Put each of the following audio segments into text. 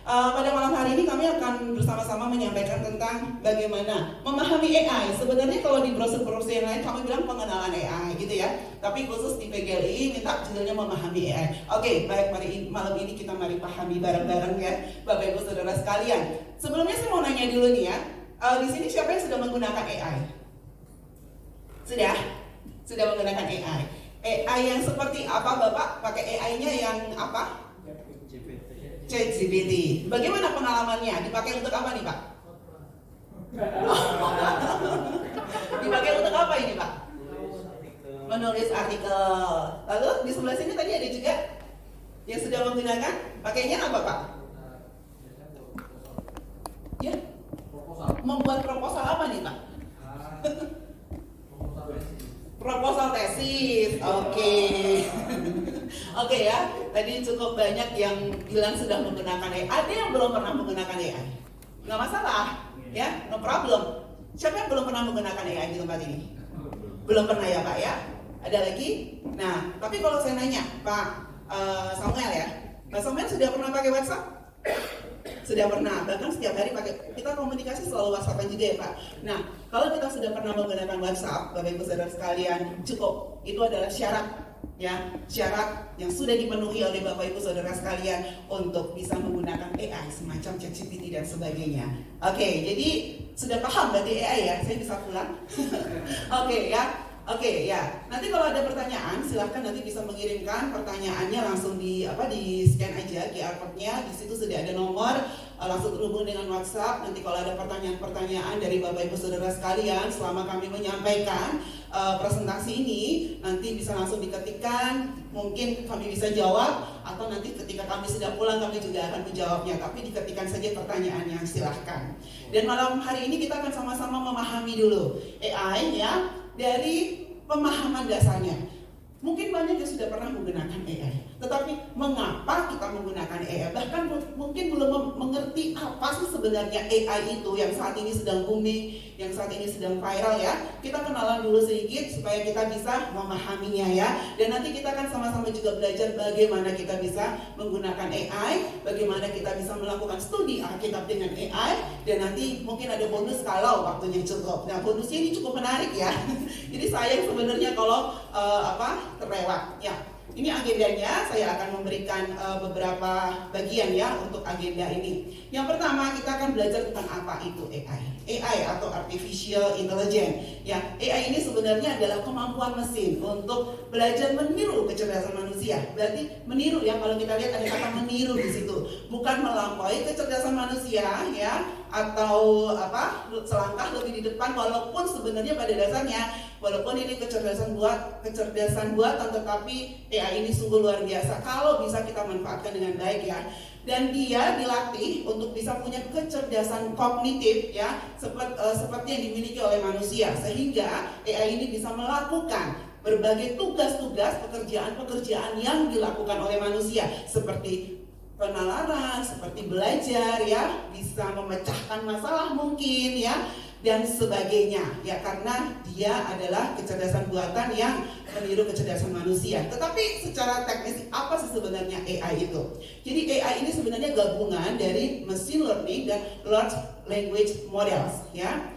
Pada malam hari ini kami akan bersama-sama menyampaikan tentang bagaimana memahami AI. Sebenarnya kalau di brosur-brosur yang lain kami bilang pengenalan AI gitu ya. Tapi khusus di PGLI minta judulnya memahami AI. Oke, baik, malam ini kita mari pahami bareng-bareng ya, Bapak Ibu Saudara sekalian. Sebelumnya saya mau nanya dulu nih ya, di sini siapa yang sudah menggunakan AI? Sudah menggunakan AI. AI yang seperti apa Bapak? Pakai AI-nya yang apa? ChatGPT. Bagaimana pengalamannya? Dipakai untuk apa nih Pak? Dipakai untuk apa ini Pak? Menulis artikel. Lalu di sebelah sini tadi ada juga yang sudah menggunakan. Pakainya apa Pak? Ya? Membuat proposal apa nih Pak? Proposal tesis. Oke. Oke ya, tadi cukup banyak yang bilang sudah menggunakan AI. Ada yang belum pernah menggunakan AI? Nggak masalah, ya, no problem. Siapa yang belum pernah menggunakan AI di tempat ini? Belum pernah ya Pak ya? Ada lagi? Nah, tapi kalau saya nanya Pak Samuel ya, Pak Samuel sudah pernah pakai WhatsApp? Sudah pernah, bahkan setiap hari pakai, kita komunikasi selalu WhatsAppan juga ya Pak. Nah, kalau kita sudah pernah menggunakan WhatsApp, Bapak Ibu Saudara sekalian, cukup, itu adalah syarat ya, syarat yang sudah dipenuhi oleh Bapak Ibu Saudara sekalian untuk bisa menggunakan AI semacam ChatGPT dan sebagainya. Oke, jadi sudah paham berarti AI ya, saya bisa pulang. Oke ya. Nanti kalau ada pertanyaan silahkan nanti bisa mengirimkan pertanyaannya langsung di scan aja QR code-nya. Di situ sudah ada nomor, langsung terhubung dengan WhatsApp. Nanti kalau ada pertanyaan-pertanyaan dari Bapak Ibu Saudara sekalian selama kami menyampaikan presentasi ini, nanti bisa langsung diketikkan, mungkin kami bisa jawab, atau nanti ketika kami sudah pulang kami juga akan menjawabnya. Tapi diketikkan saja pertanyaannya, silahkan. Dan malam hari ini kita akan sama-sama memahami dulu AI ya, dari pemahaman dasarnya. Mungkin banyak yang sudah pernah menggunakan AI, tetapi mengapa kita menggunakan AI? Bahkan mungkin belum mengerti apa sih sebenarnya AI itu yang saat ini sedang booming, yang saat ini sedang viral ya. Kita kenalan dulu sedikit supaya kita bisa memahaminya ya. Dan nanti kita akan sama-sama juga belajar bagaimana kita bisa menggunakan AI, bagaimana kita bisa melakukan studi Alkitab dengan AI, dan nanti mungkin ada bonus kalau waktunya cukup. Nah, bonusnya ini cukup menarik ya. Jadi sayang sebenarnya kalau terlewat ya. Ini agendanya, saya akan memberikan beberapa bagian ya untuk agenda ini. Yang pertama kita akan belajar tentang apa itu AI. AI atau Artificial Intelligence. Ya, AI ini sebenarnya adalah kemampuan mesin untuk belajar meniru kecerdasan manusia. Berarti meniru ya, kalau kita lihat ada kata meniru di situ. Bukan melampaui kecerdasan manusia ya, atau selangkah lebih di depan, walaupun sebenarnya pada dasarnya walaupun ini kecerdasan buatan, tetapi AI ini sungguh luar biasa kalau bisa kita manfaatkan dengan baik ya. Dan dia dilatih untuk bisa punya kecerdasan kognitif ya, seperti yang dimiliki oleh manusia, sehingga AI ini bisa melakukan berbagai tugas-tugas pekerjaan yang dilakukan oleh manusia, seperti penalaran, seperti belajar ya, bisa memecahkan masalah mungkin ya, dan sebagainya ya, karena dia adalah kecerdasan buatan yang meniru kecerdasan manusia. Tetapi secara teknis apa sih sebenarnya AI itu? Jadi AI ini sebenarnya gabungan dari machine learning dan large language models ya.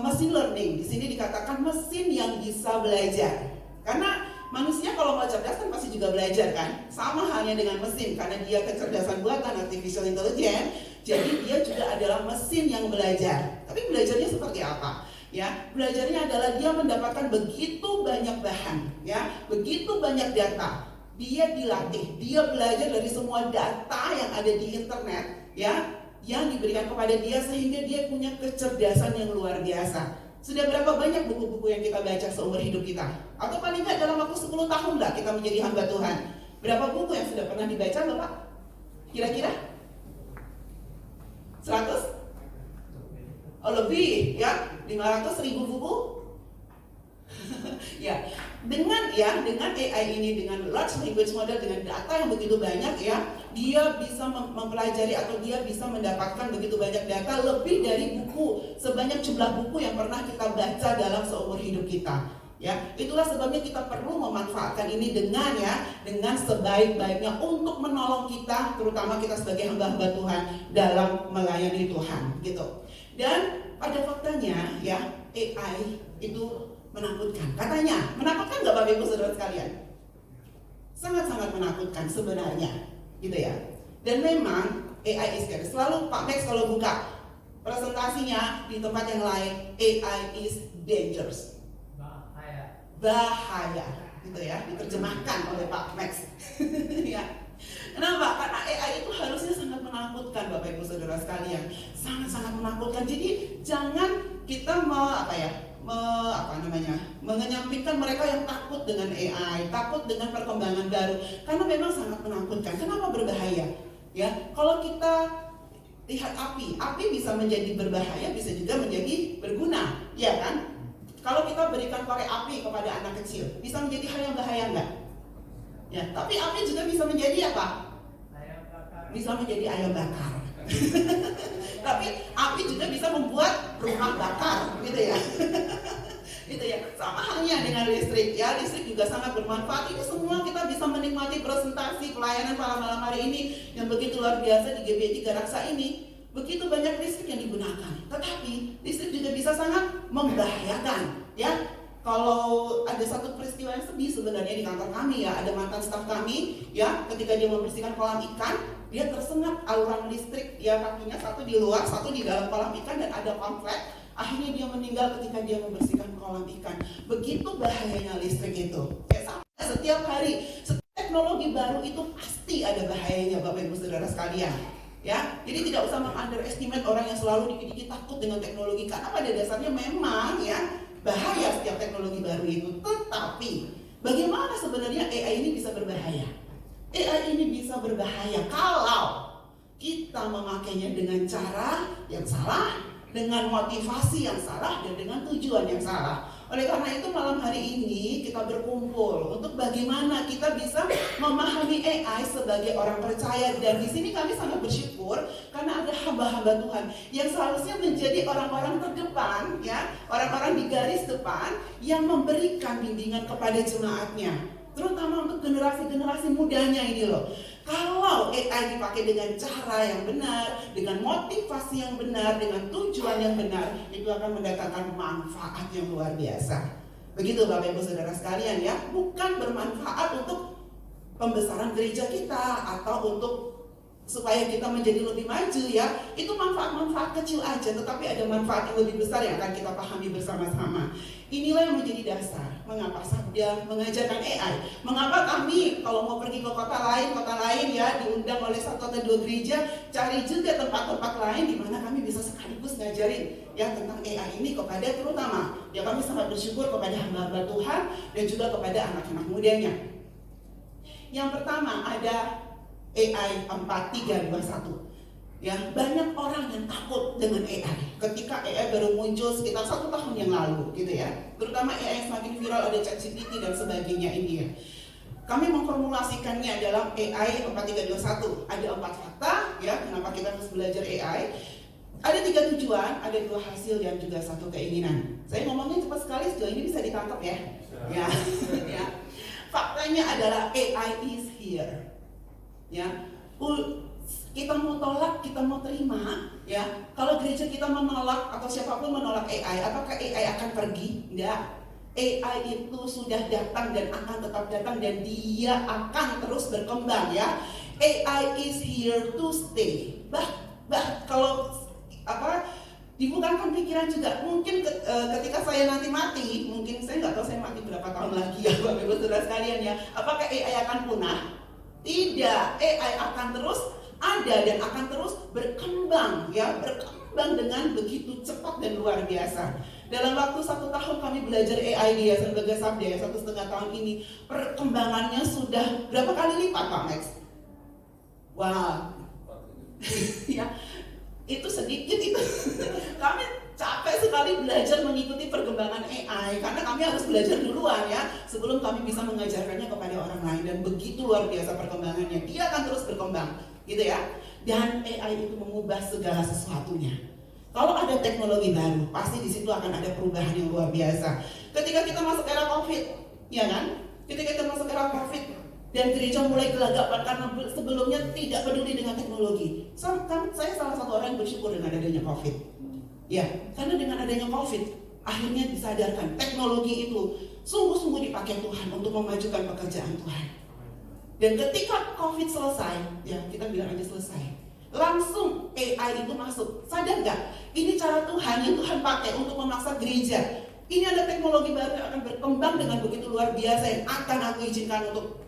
Machine learning di sini dikatakan mesin yang bisa belajar, karena manusia kalau mau cerdas kan pasti juga belajar kan, sama halnya dengan mesin, karena dia kecerdasan buatan artificial intelligence, jadi dia juga adalah mesin yang belajar. Tapi belajarnya seperti apa? Ya, belajarnya adalah dia mendapatkan begitu banyak bahan, ya, begitu banyak data. Dia dilatih, dia belajar dari semua data yang ada di internet, ya, yang diberikan kepada dia, sehingga dia punya kecerdasan yang luar biasa. Sudah berapa banyak buku-buku yang kita baca seumur hidup kita? Atau paling nggak dalam waktu 10 tahun lah kita menjadi hamba Tuhan. Berapa buku yang sudah pernah dibaca Bapak? Kira-kira? 100? Oh lebih ya, 500.000 buku. Ya, dengan AI ini, dengan large language model, dengan data yang begitu banyak ya, dia bisa mempelajari atau dia bisa mendapatkan begitu banyak data, lebih dari buku, sebanyak jumlah buku yang pernah kita baca dalam seumur hidup kita. Ya, itulah sebabnya kita perlu memanfaatkan ini dengan sebaik-baiknya untuk menolong kita, terutama kita sebagai hamba-hamba Tuhan dalam melayani Tuhan, gitu. Dan pada faktanya ya, AI itu menakutkan. Katanya, menakutkan nggak Bapak Ibu Saudara sekalian? Sangat-sangat menakutkan sebenarnya, gitu ya. Dan memang AI is scary. Selalu Pak Max kalau buka presentasinya di tempat yang lain, AI is dangerous. Bahaya, gitu ya, diterjemahkan oleh Pak Max. Ya. Kenapa? Karena AI itu harusnya sangat menakutkan Bapak Ibu Saudara sekalian, sangat-sangat menakutkan. Jadi jangan kita mengenyampingkan mereka yang takut dengan AI, takut dengan perkembangan baru, karena memang sangat menakutkan. Kenapa berbahaya? Ya, kalau kita lihat api bisa menjadi berbahaya, bisa juga menjadi berguna, ya kan? Kalau kita berikan korek api kepada anak kecil, bisa menjadi hal yang bahaya enggak? Ya, tapi api juga bisa menjadi apa? Bisa menjadi ayam bakar. Tapi api juga bisa membuat rumah bakar, gitu ya. Gitu ya. Sama halnya dengan listrik, ya. Listrik juga sangat bermanfaat. Ini semua kita bisa menikmati presentasi pelayanan malam hari ini yang begitu luar biasa di GBI 3 Raksa ini. Begitu banyak listrik yang digunakan, tetapi listrik juga bisa sangat membahayakan, ya. Kalau ada satu peristiwa yang sedih sebenarnya di kantor kami, ya, ada mantan staf kami, ya, ketika dia membersihkan kolam ikan, dia tersengat aliran listrik, ya, kakinya satu di luar, satu di dalam kolam ikan, dan ada konflik. Akhirnya dia meninggal ketika dia membersihkan kolam ikan. Begitu bahayanya listrik itu. Ya, sampai setiap hari, setiap teknologi baru itu pasti ada bahayanya, Bapak Ibu Saudara sekalian. Ya, jadi tidak usah meng-underestimate orang yang selalu dikit-dikit takut dengan teknologi, karena pada dasarnya memang ya bahaya setiap teknologi baru itu. Tetapi bagaimana sebenarnya AI ini bisa berbahaya? AI ini bisa berbahaya kalau kita memakainya dengan cara yang salah, dengan motivasi yang salah, dan dengan tujuan yang salah. Oleh karena itu malam hari ini kita berkumpul untuk bagaimana kita bisa memahami AI sebagai orang percaya. Dan di sini kami sangat bersyukur karena ada hamba-hamba Tuhan yang seharusnya menjadi orang-orang terdepan, ya, orang-orang di garis depan yang memberikan bimbingan kepada jemaatnya, terutama untuk generasi-generasi mudanya ini loh. Kalau AI dipakai dengan cara yang benar, dengan motivasi yang benar, dengan tujuan yang benar, itu akan mendatangkan manfaat yang luar biasa. Begitu Bapak Ibu Saudara sekalian, ya. Bukan bermanfaat untuk pembesaran gereja kita atau untuk supaya kita menjadi lebih maju, ya. Itu manfaat-manfaat kecil aja, tetapi ada manfaat yang lebih besar yang akan kita pahami bersama-sama. Inilah yang menjadi dasar mengapa Sabda mengajarkan AI. Mengapa kami kalau mau pergi ke kota lain, ya, diundang oleh satu atau dua gereja, cari juga tempat-tempat lain di mana kami bisa sekaligus ngajarin ya tentang AI ini kepada terutama ya kami sangat bersyukur kepada hamba-hamba Tuhan dan juga kepada anak-anak mudanya. Yang pertama ada AI 4321. Ya, banyak orang yang takut dengan AI ketika AI baru muncul sekitar 1 tahun yang lalu, gitu ya. Terutama AI yang semakin viral, ada ChatGPT dan sebagainya ini ya. Kami memformulasikannya dalam AI 4321. Ada 4 fakta, ya, kenapa kita harus belajar AI. Ada 3 tujuan, ada 2 hasil dan juga 1 keinginan. Saya ngomongnya cepat sekali, sejauh ini bisa ditangkap ya. Ya, ya. Faktanya adalah AI is here. Ya, kita mau tolak, kita mau terima, ya. Kalau gereja kita menolak atau siapapun menolak AI, apakah AI akan pergi? Enggak. AI itu sudah datang dan akan tetap datang dan dia akan terus berkembang, ya. AI is here to stay. Kalau dibukakan pikiran juga, mungkin ketika saya nanti mati, mungkin saya nggak tahu saya mati berapa tahun lagi ya Bapak Ibu Saudara sekalian ya. Apakah AI akan punah? Tidak, AI akan terus ada dan akan terus berkembang, ya, berkembang dengan begitu cepat dan luar biasa. Dalam waktu 1 tahun kami belajar AI di Yayasan Bagas Sabda ya, 1,5 tahun ini perkembangannya sudah berapa kali lipat Pak Max? Wah, ya, itu sedikit itu. Kami capek sekali belajar mengikuti perkembangan AI karena kami harus belajar duluan ya sebelum kami bisa mengajarkannya kepada orang lain, dan begitu luar biasa perkembangannya. Dia akan terus berkembang, gitu ya. Dan AI itu mengubah segala sesuatunya. Kalau ada teknologi baru, pasti di situ akan ada perubahan yang luar biasa. Ketika kita masuk era COVID, ya kan? Ketika kita masuk era COVID dan gereja mulai gelagapan karena sebelumnya tidak peduli dengan teknologi. Saya salah satu orang yang bersyukur dengan adanya COVID. Ya, karena dengan adanya COVID, akhirnya disadarkan teknologi itu sungguh-sungguh dipakai Tuhan untuk memajukan pekerjaan Tuhan. Dan ketika COVID selesai, ya kita bilang aja selesai, langsung AI itu masuk. Sadar nggak? Ini cara Tuhan yang Tuhan pakai untuk memaksa gereja. Ini ada teknologi baru yang akan berkembang dengan begitu luar biasa yang akan aku izinkan untuk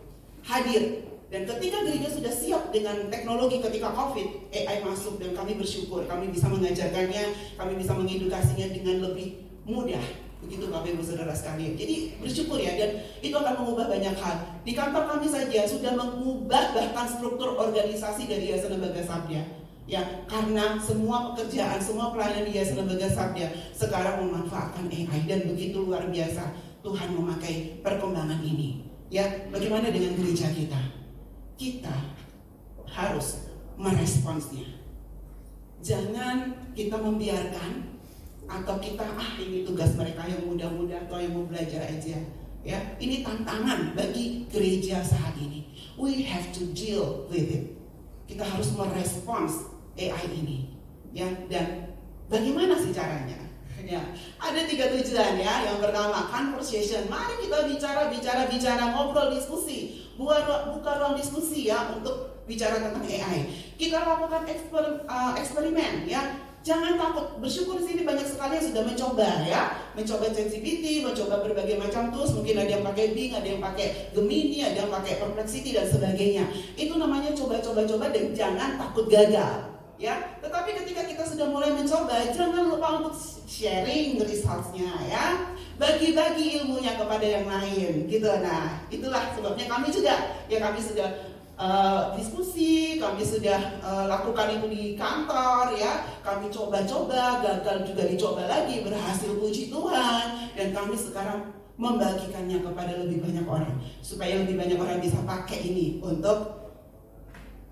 hadir. Dan ketika gereja sudah siap dengan teknologi ketika COVID, AI masuk dan kami bersyukur kami bisa mengajarkannya, kami bisa mengedukasinya dengan lebih mudah. Begitu Bapak Ibu Saudara sekalian. Jadi bersyukur ya, dan itu akan mengubah banyak hal. Di kantor kami saja sudah mengubah bahkan struktur organisasi dari Yayasan Lembaga Sabda. Ya, karena semua pekerjaan, semua pelayanan di Yayasan Lembaga Sabda sekarang memanfaatkan AI dan begitu luar biasa Tuhan memakai perkembangan ini. Ya, bagaimana dengan gereja kita? Kita harus meresponsnya. Jangan kita membiarkan atau kita ini tugas mereka yang muda-muda atau yang mau belajar aja. Ya, ini tantangan bagi gereja saat ini. We have to deal with it. Kita harus merespons AI ini. Ya, dan bagaimana sih caranya? Ya, ada 3 tujuan ya. Yang pertama, conversation. Mari kita bicara, ngobrol, diskusi. Buka ruang diskusi ya untuk bicara tentang AI. Kita lakukan eksperimen ya. Jangan takut, bersyukur di sini banyak sekali yang sudah mencoba ya, mencoba ChatGPT, mencoba berbagai macam tools, mungkin ada yang pakai Bing, ada yang pakai Gemini, ada yang pakai Perplexity dan sebagainya. Itu namanya coba dan jangan takut gagal. Ya, tetapi ketika kita sudah mulai mencoba, jangan lupa untuk sharing results-nya ya, bagi-bagi ilmunya kepada yang lain, gitu. Nah, itulah sebabnya kami sudah diskusi, kami sudah lakukan itu di kantor ya, kami coba-coba, gagal juga dicoba lagi, berhasil puji Tuhan, dan kami sekarang membagikannya kepada lebih banyak orang supaya lebih banyak orang bisa pakai ini untuk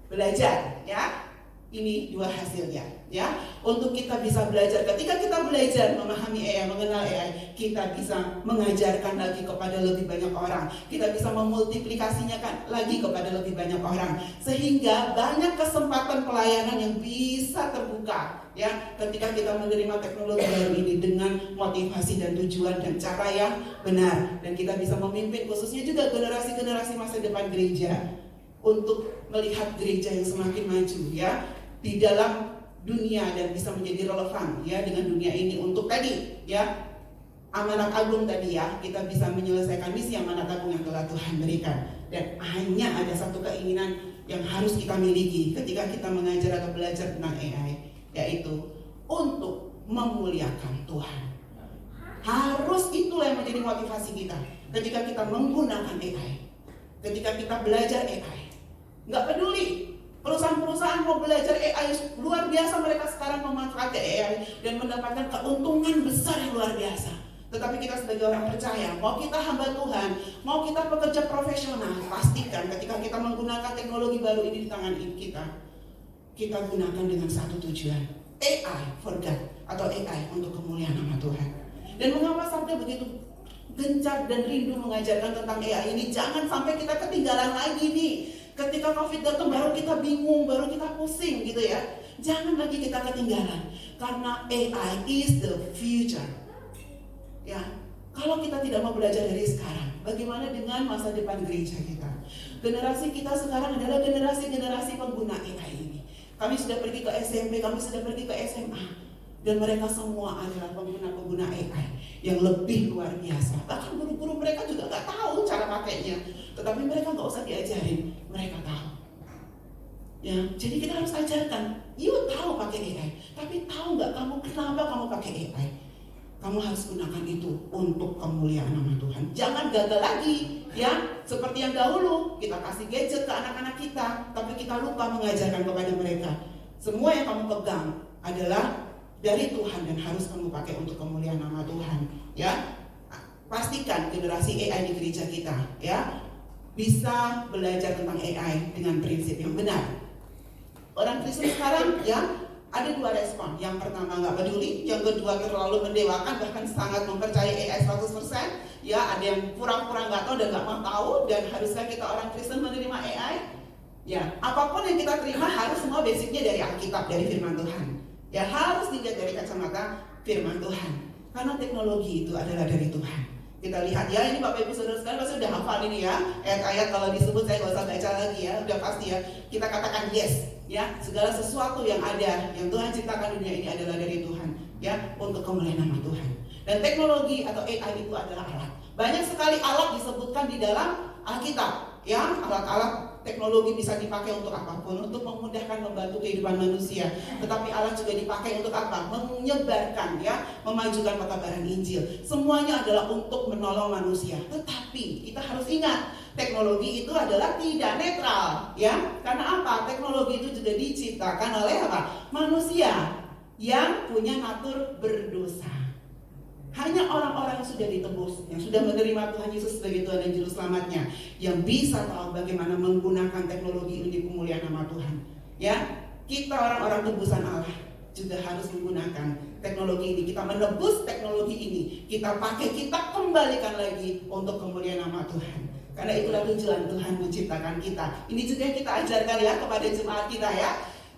belajar ya. Ini 2 hasilnya ya. Untuk kita bisa belajar, ketika kita belajar memahami AI, mengenal AI, kita bisa mengajarkan lagi kepada lebih banyak orang. Kita bisa memultiplikasinya lagi kepada lebih banyak orang, sehingga banyak kesempatan pelayanan yang bisa terbuka ya ketika kita menerima teknologi baru ini dengan motivasi dan tujuan dan cara yang benar, dan kita bisa memimpin khususnya juga generasi-generasi masa depan gereja untuk melihat gereja yang semakin maju ya di dalam dunia dan bisa menjadi relevan ya dengan dunia ini untuk tadi ya amanat agung tadi ya, kita bisa menyelesaikan misi amanat agung yang telah Tuhan berikan. Dan hanya ada satu keinginan yang harus kita miliki ketika kita mengajar atau belajar tentang AI, yaitu untuk memuliakan Tuhan. Harus itulah yang menjadi motivasi kita ketika kita menggunakan AI, ketika kita belajar AI. Nggak peduli perusahaan-perusahaan mau belajar AI luar biasa, mereka sekarang memanfaatkan AI dan mendapatkan keuntungan besar yang luar biasa. Tetapi kita sebagai orang percaya, mau kita hamba Tuhan, mau kita pekerja profesional, pastikan ketika kita menggunakan teknologi baru ini di tangan kita gunakan dengan satu tujuan, AI for God, atau AI untuk kemuliaan nama Tuhan. Dan mengapa Sabda begitu gencar dan rindu mengajarkan tentang AI ini? Jangan sampai kita ketinggalan lagi nih. Ketika COVID datang baru kita bingung, baru kita pusing gitu ya. Jangan lagi kita ketinggalan, karena AI is the future. Ya, kalau kita tidak mau belajar dari sekarang, bagaimana dengan masa depan gereja kita? Generasi kita sekarang adalah generasi pengguna AI ini. Kami sudah pergi ke SMP, kami sudah pergi ke SMA, dan mereka semua adalah pengguna AI yang lebih luar biasa. Bahkan guru-guru mereka juga nggak tahu cara pakainya, tetapi mereka nggak usah diajarin, mereka tahu. Ya, jadi kita harus ajarkan. You tahu pakai AI, tapi tahu nggak kamu kenapa kamu pakai AI? Kamu harus gunakan itu untuk kemuliaan nama Tuhan. Jangan gagal lagi, ya. Seperti yang dahulu, kita kasih gadget ke anak-anak kita, tapi kita lupa mengajarkan kepada mereka. Semua yang kamu pegang adalah dari Tuhan dan harus kamu pakai untuk kemuliaan nama Tuhan, ya. Pastikan generasi AI di gereja kita, ya, bisa belajar tentang AI dengan prinsip yang benar. Orang Kristen sekarang, ya, Ada dua respon. Yang pertama nggak peduli, yang kedua terlalu mendewakan, bahkan sangat mempercayai AI 100%. Ya, ada yang pura-pura nggak tahu dan nggak mau tahu. Dan haruskah kita orang Kristen menerima AI? Ya, apapun yang kita terima harus semua basicnya dari Alkitab, dari firman Tuhan. Ya, harus dilihat dari kacamata firman Tuhan. Karena teknologi itu adalah dari Tuhan. Kita lihat ya, ini Bapak Ibu Saudara sekalian pasti udah hafal ini ya. Ayat-ayat kalau disebut saya nggak usah baca lagi ya, udah pasti ya. Kita katakan yes, ya. Segala sesuatu yang ada, yang Tuhan ciptakan dunia ini adalah dari Tuhan, ya, untuk kemuliaan nama Tuhan. Dan teknologi atau AI itu adalah alat. Banyak sekali alat disebutkan di dalam Alkitab, ya. Alat-alat teknologi bisa dipakai untuk apapun, untuk memudahkan, membantu kehidupan manusia. Tetapi alat juga dipakai untuk apa? Menyebarkan, ya, memajukan pekabaran Injil. Semuanya adalah untuk menolong manusia. Tetapi kita harus ingat, teknologi itu adalah tidak netral, ya. Karena apa? Teknologi itu juga diciptakan oleh apa? Manusia yang punya natur berdosa. Hanya orang-orang yang sudah ditebus, yang sudah menerima Tuhan Yesus sebagai Tuhan dan Juru Selamatnya, yang bisa tahu bagaimana menggunakan teknologi untuk kemuliaan nama Tuhan. Ya, kita orang-orang tebusan Allah juga harus menggunakan teknologi ini. Kita menebus teknologi ini, kita pakai, kita kembalikan lagi untuk kemuliaan nama Tuhan. Karena itulah tujuan Tuhan menciptakan kita. Ini juga yang kita ajarkan ya kepada jemaat kita ya.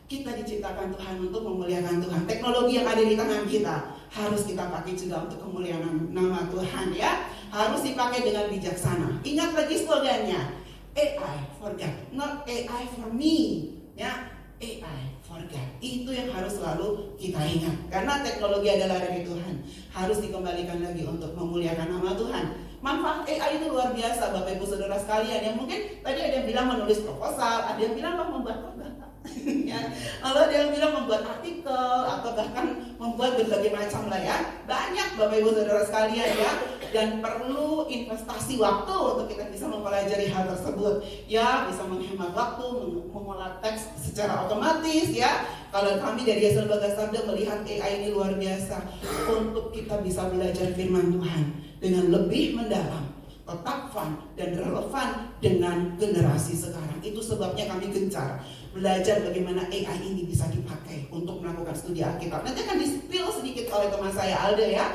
Kita diciptakan Tuhan untuk memuliakan Tuhan. Teknologi yang ada di tangan kita harus kita pakai juga untuk kemuliaan nama Tuhan ya. Harus dipakai dengan bijaksana. Ingat lagi slogannya, AI for God, not AI for me. Ya, AI for God. Itu yang harus selalu kita ingat. Karena teknologi adalah dari Tuhan. Harus dikembalikan lagi untuk memuliakan nama Tuhan. Manfaat AI itu luar biasa Bapak Ibu Saudara sekalian. Yang mungkin tadi ada yang bilang menulis proposal, ada yang bilang membuat ya, lalu ada yang bilang membuat artikel atau bahkan membuat berbagai macam lah ya. Banyak Bapak Ibu Saudara sekalian ya. Dan perlu investasi waktu untuk kita bisa mempelajari hal tersebut. Ya, bisa menghemat waktu, mengolah teks secara otomatis ya. Kalau kami dari Yayasan Bagasarda melihat AI ini luar biasa untuk kita bisa belajar firman Tuhan dengan lebih mendalam, tetap fun dan relevan dengan generasi sekarang. Itu sebabnya kami gencar belajar bagaimana AI ini bisa dipakai untuk melakukan studi Alkitab. Nanti akan di-spill sedikit oleh teman saya Alda ya,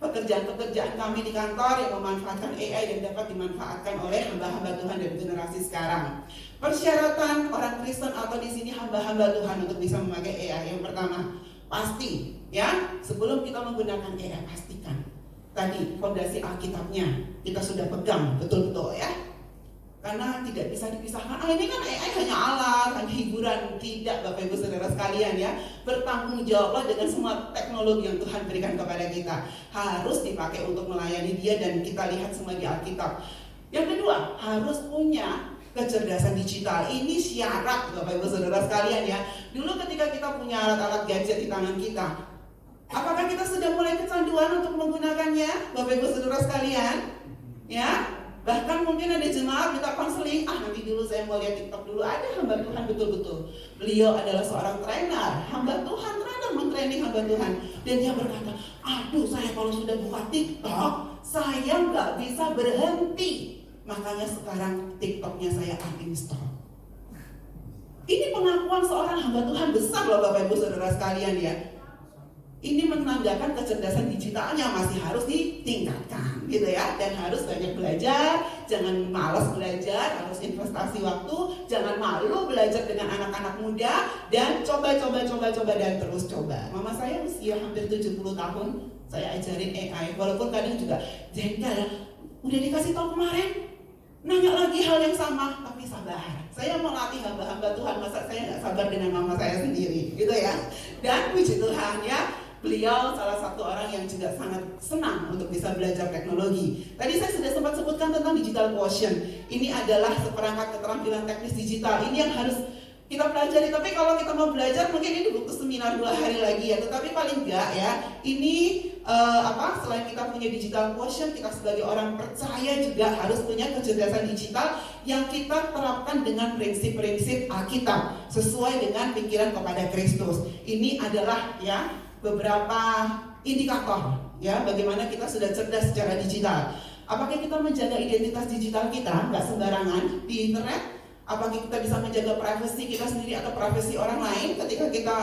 pekerjaan-pekerjaan kami di kantor yang memanfaatkan AI dan dapat dimanfaatkan oleh hamba-hamba Tuhan dan generasi sekarang. Persyaratan orang Kristen atau di sini hamba-hamba Tuhan untuk bisa memakai AI, yang pertama pasti ya, sebelum kita menggunakan AI pastikan tadi fondasi Alkitabnya kita sudah pegang betul-betul ya. Karena tidak bisa dipisahkan, ini kan AI hanya alat, hanya hiburan. Tidak Bapak Ibu Saudara sekalian ya. Bertanggung jawablah dengan semua teknologi yang Tuhan berikan kepada kita. Harus dipakai untuk melayani Dia dan kita lihat semua di Alkitab. Yang kedua, harus punya kecerdasan digital. Ini syarat Bapak Ibu Saudara sekalian ya. Dulu ketika kita punya alat-alat gadget di tangan kita, apakah kita sudah mulai kecanduan untuk menggunakannya Bapak Ibu Saudara sekalian? Ya. Bahkan mungkin ada jemaat kita konseling, nanti dulu saya mau lihat TikTok dulu. Ada hamba Tuhan betul-betul. Beliau adalah seorang trainer, hamba Tuhan, trainer mentraining hamba Tuhan. Dan dia berkata, aduh saya kalau sudah buka TikTok, saya nggak bisa berhenti. Makanya sekarang TikToknya saya uninstall. Ini pengakuan seorang hamba Tuhan besar loh Bapak Ibu Saudara sekalian ya. Ini menandakan kecerdasan digitalnya masih harus ditingkatkan gitu ya. Dan harus banyak belajar, jangan malas belajar, harus investasi waktu, jangan malu belajar dengan anak-anak muda. Dan coba dan terus coba. Mama saya usia hampir 70 tahun, saya ajarin AI. Walaupun kadang juga jengkel, udah dikasih tahu kemarin, nanya lagi hal yang sama, tapi sabar. Saya mau latih hamba-hamba Tuhan, masa saya nggak sabar dengan mama saya sendiri gitu ya. Dan puji Tuhan ya, beliau salah satu orang yang juga sangat senang untuk bisa belajar teknologi. Tadi saya sudah sempat sebutkan tentang digital quotient. Ini adalah seperangkat keterampilan teknis digital. Ini yang harus kita pelajari. Tapi kalau kita mau belajar, mungkin ini butuh seminar 2 hari lagi ya. Tetapi paling enggak ya, ini selain kita punya digital quotient, kita sebagai orang percaya juga harus punya kecerdasan digital yang kita terapkan dengan prinsip-prinsip Alkitab sesuai dengan pikiran kepada Kristus. Ini adalah ya beberapa indikator ya bagaimana kita sudah cerdas secara digital. Apakah kita menjaga identitas digital kita nggak sembarangan di internet? Apakah kita bisa menjaga privasi kita sendiri atau privasi orang lain ketika kita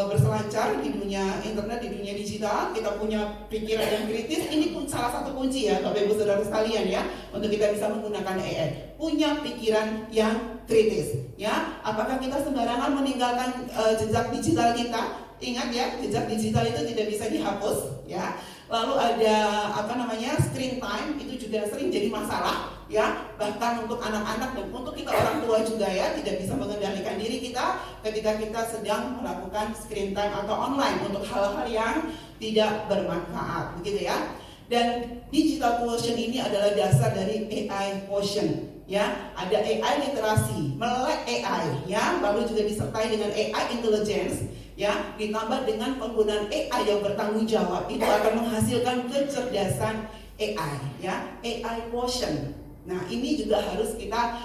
berselancar di dunia internet, di dunia digital? Kita punya pikiran yang kritis. Ini pun salah satu kunci ya Bapak Ibu Saudara sekalian ya, untuk kita bisa menggunakan AI. Punya pikiran yang kritis ya. Apakah kita sembarangan meninggalkan jejak digital kita? Ingat ya, jejak digital itu tidak bisa dihapus ya. Lalu ada screen time itu juga sering jadi masalah ya, bahkan untuk anak-anak dan untuk kita orang tua juga ya, tidak bisa mengendalikan diri kita ketika kita sedang melakukan screen time atau online untuk hal-hal yang tidak bermanfaat begitu ya. Dan digital quotient ini adalah dasar dari AI quotient ya. Ada AI literasi, melek AI ya, lalu juga disertai dengan AI intelligence ya, ditambah dengan penggunaan AI yang bertanggung jawab, itu akan menghasilkan kecerdasan AI ya, AI quotient. Nah, ini juga harus kita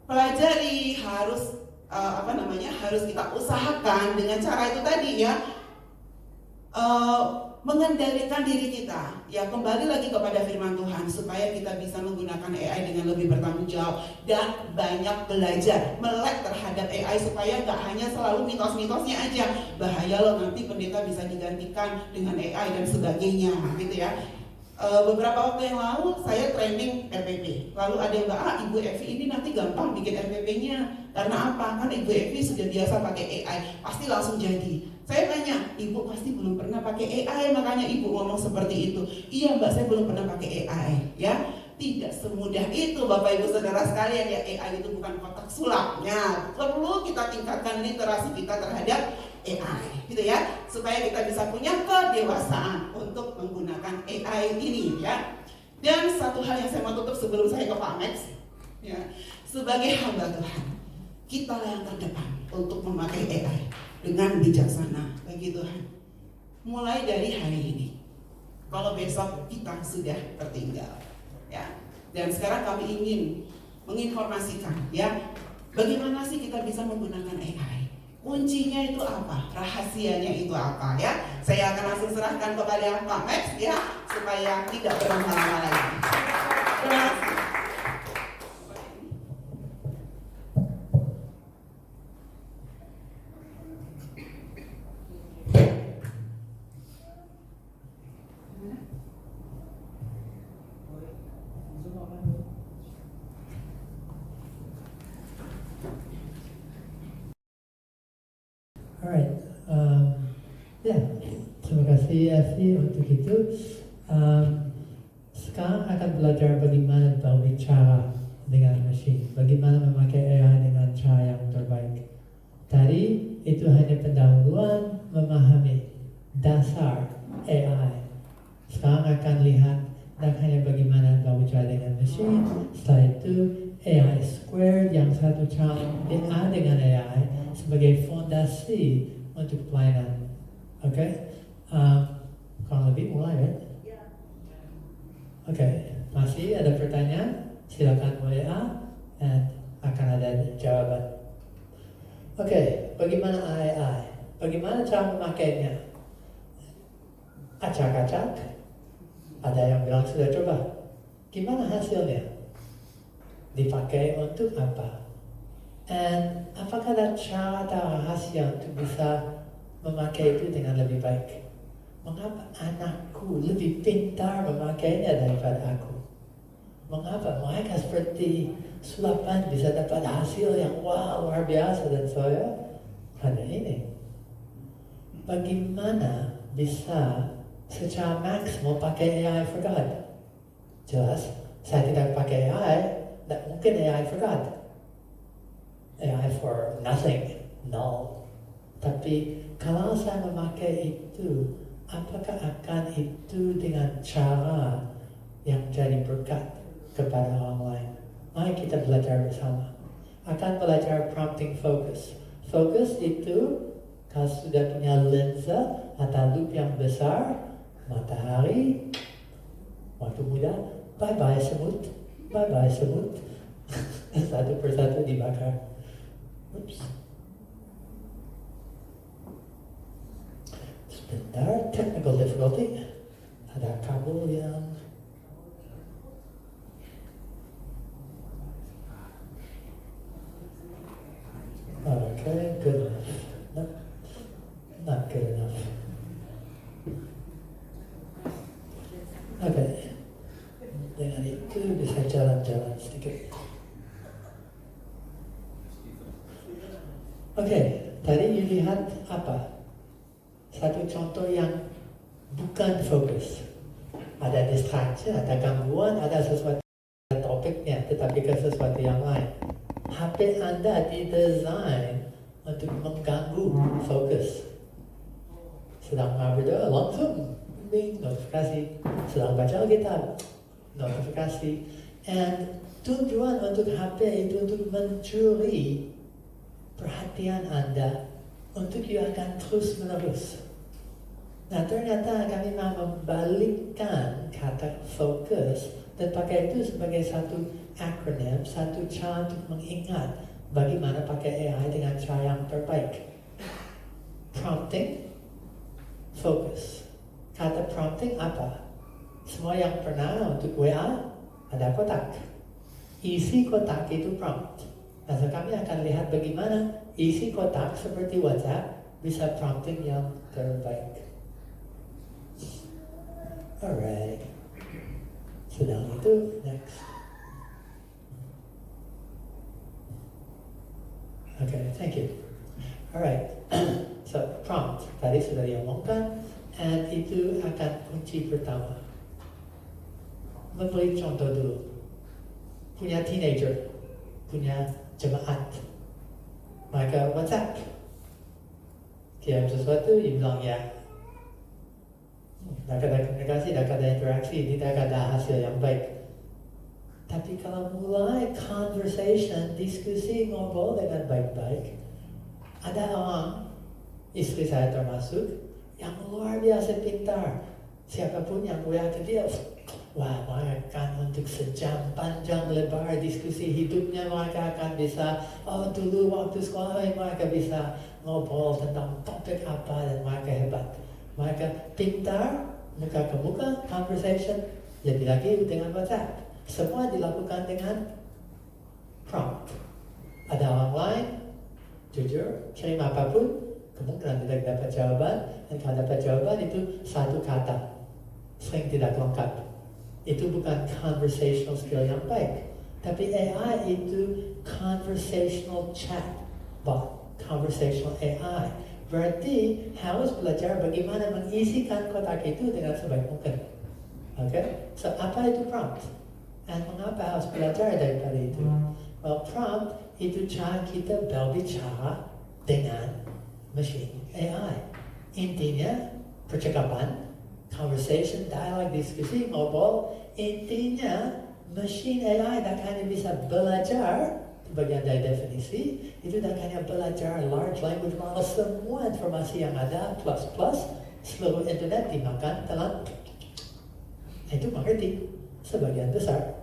pelajari, harus harus kita usahakan dengan cara itu tadi ya, mengendalikan diri kita ya, kembali lagi kepada firman Tuhan supaya kita bisa menggunakan AI dengan lebih bertanggung jawab dan banyak belajar, melek terhadap AI supaya nggak hanya selalu mitos-mitosnya aja. Bahaya loh, nanti pendeta bisa digantikan dengan AI dan sebagainya gitu ya. Beberapa waktu yang lalu saya training RPP, lalu ada yang bilang, Ibu Evi ini nanti gampang bikin RPP-nya karena apa? Karena Ibu Evi sudah biasa pakai AI, pasti langsung jadi. Saya tanya, Ibu pasti belum pernah pakai AI, makanya Ibu ngomong seperti itu. Iya Mbak, saya belum pernah pakai AI ya. Tidak semudah itu Bapak Ibu Saudara sekalian ya, AI itu bukan kotak sulapnya. Perlu kita tingkatkan literasi kita terhadap AI gitu ya, supaya kita bisa punya kedewasaan untuk menggunakan AI ini ya. Dan satu hal yang saya mau tutup sebelum saya ke Pak Max ya, sebagai hamba Tuhan, kita yang terdepan untuk memakai AI dengan bijaksana bagi Tuhan. Mulai dari hari ini, kalau besok kita sudah tertinggal ya. Dan sekarang kami ingin menginformasikan ya, bagaimana sih kita bisa menggunakan AI. Kuncinya itu apa? Rahasianya itu apa ya? Saya akan langsung serahkan kepada Pak Max ya, supaya tidak berlama-lama lagi. Terima kasih. Alright, terima kasih Evi untuk itu. Sekarang akan belajar bagaimana berbicara dengan mesin, bagaimana memakai AI dengan cara yang terbaik. Tadi itu hanya pendahuluan memahami dasar AI. Sekarang akan lihat dan hanya bagaimana berbicara dengan mesin. Setelah itu AI Squared yang satu cara dengan AI sebagai fondasi untuk pelayanan. Oke? Kurang lebih mulai ya? Oke, masih ada pertanyaan? Silakan WA dan akan ada jawaban. Oke, bagaimana AI? Bagaimana cara memakainya? Acak-acak? Ada yang bilang sudah coba. Gimana hasilnya? Dipakai untuk apa? Dan apakah ada cara atau rahasia untuk bisa memakai itu dengan lebih baik? Mengapa anakku lebih pintar memakainya daripada aku? Mengapa mereka seperti sulapan bisa dapat hasil yang wow, luar biasa, dan saya hanya ini? Bagaimana bisa secara maksimal pakai AI for God? Jelas, saya tidak pakai AI, tidak mungkin AI for God. AI for nothing, null. Tapi kalau saya memakai itu, apakah akan itu dengan cara yang jadi berkat kepada orang lain? Mari kita belajar bersama. Akan belajar prompting focus. Fokus itu, kalau sudah punya lensa atau loop yang besar, matahari, waktu muda, bye-bye semut, bye-bye semut. Satu persatu dibakar. Oops. Sebentar, technical difficulty. Ada kabel yang Oke, tadi you lihat apa? Satu contoh yang bukan fokus. Ada distraksi, ada gangguan, ada sesuatu topiknya, tetapi ke sesuatu yang lain. HP Anda didesain untuk mengganggu fokus. Sedang berdoa, langsung bing, notifikasi. Sedang baca Alkitab, notifikasi. And tujuan untuk HP itu untuk mencuri perhatian Anda untuk you akan terus menerus. Nah, ternyata kami mau membalikkan kata fokus dan pakai itu sebagai satu akronim, satu cara untuk mengingat bagaimana pakai AI dengan cara yang terbaik. Prompting, fokus. Kata prompting apa? Semua yang pernah untuk WA ada kotak. Isi kotak itu prompt. Nah, so kami akan lihat bagaimana isi kotak seperti WhatsApp bisa prompting yang terbaik. Alright. Sedang itu, next. Okay, thank you. Alright. So, prompt. Tadi sudah diomongkan. And itu akan kunci pertama. Memberi contoh dulu. Punya teenager. Punya jemaat. Maka WhatsApp. Kirim sesuatu, you bilang ya. Dah ada komunikasi, dah ada interaksi, ini dah ada hasil yang baik. Tapi kalau mulai conversation, diskusi, ngobrol dengan baik-baik, ada orang, istri saya termasuk, yang luar biasa pintar. Siapapun yang WA ke dia, wah, mereka akan untuk sejam panjang lebar diskusi hidupnya, mereka akan bisa, oh dulu waktu sekolah mereka bisa ngobrol tentang topik apa dan mereka hebat. Mereka pintar, muka ke muka, conversation, lebih lagi dengan WhatsApp. Semua dilakukan dengan prompt. Ada orang lain, jujur, kirim apapun, kemungkinan tidak dapat jawaban, dan kalau dapat jawaban itu satu kata, sering tidak lengkap. Itu bukan conversational skill yang baik. Tapi AI itu conversational chat bot, conversational AI. Berarti harus belajar bagaimana mengisikan kotak itu dengan sebaik mungkin. Okay? So apa itu prompt? Dan mengapa harus belajar daripada itu? Well, prompt itu cara kita berbicara dengan mesin AI. Intinya percakapan, conversation, dialog, diskusi, ngobrol. Intinya mesin AI akan bisa belajar. Bagian dari definisi, itu dah hanya belajar large language model, semua informasi yang ada, plus, seluruh internet dimakan dalam, itu mengerti, sebagian besar.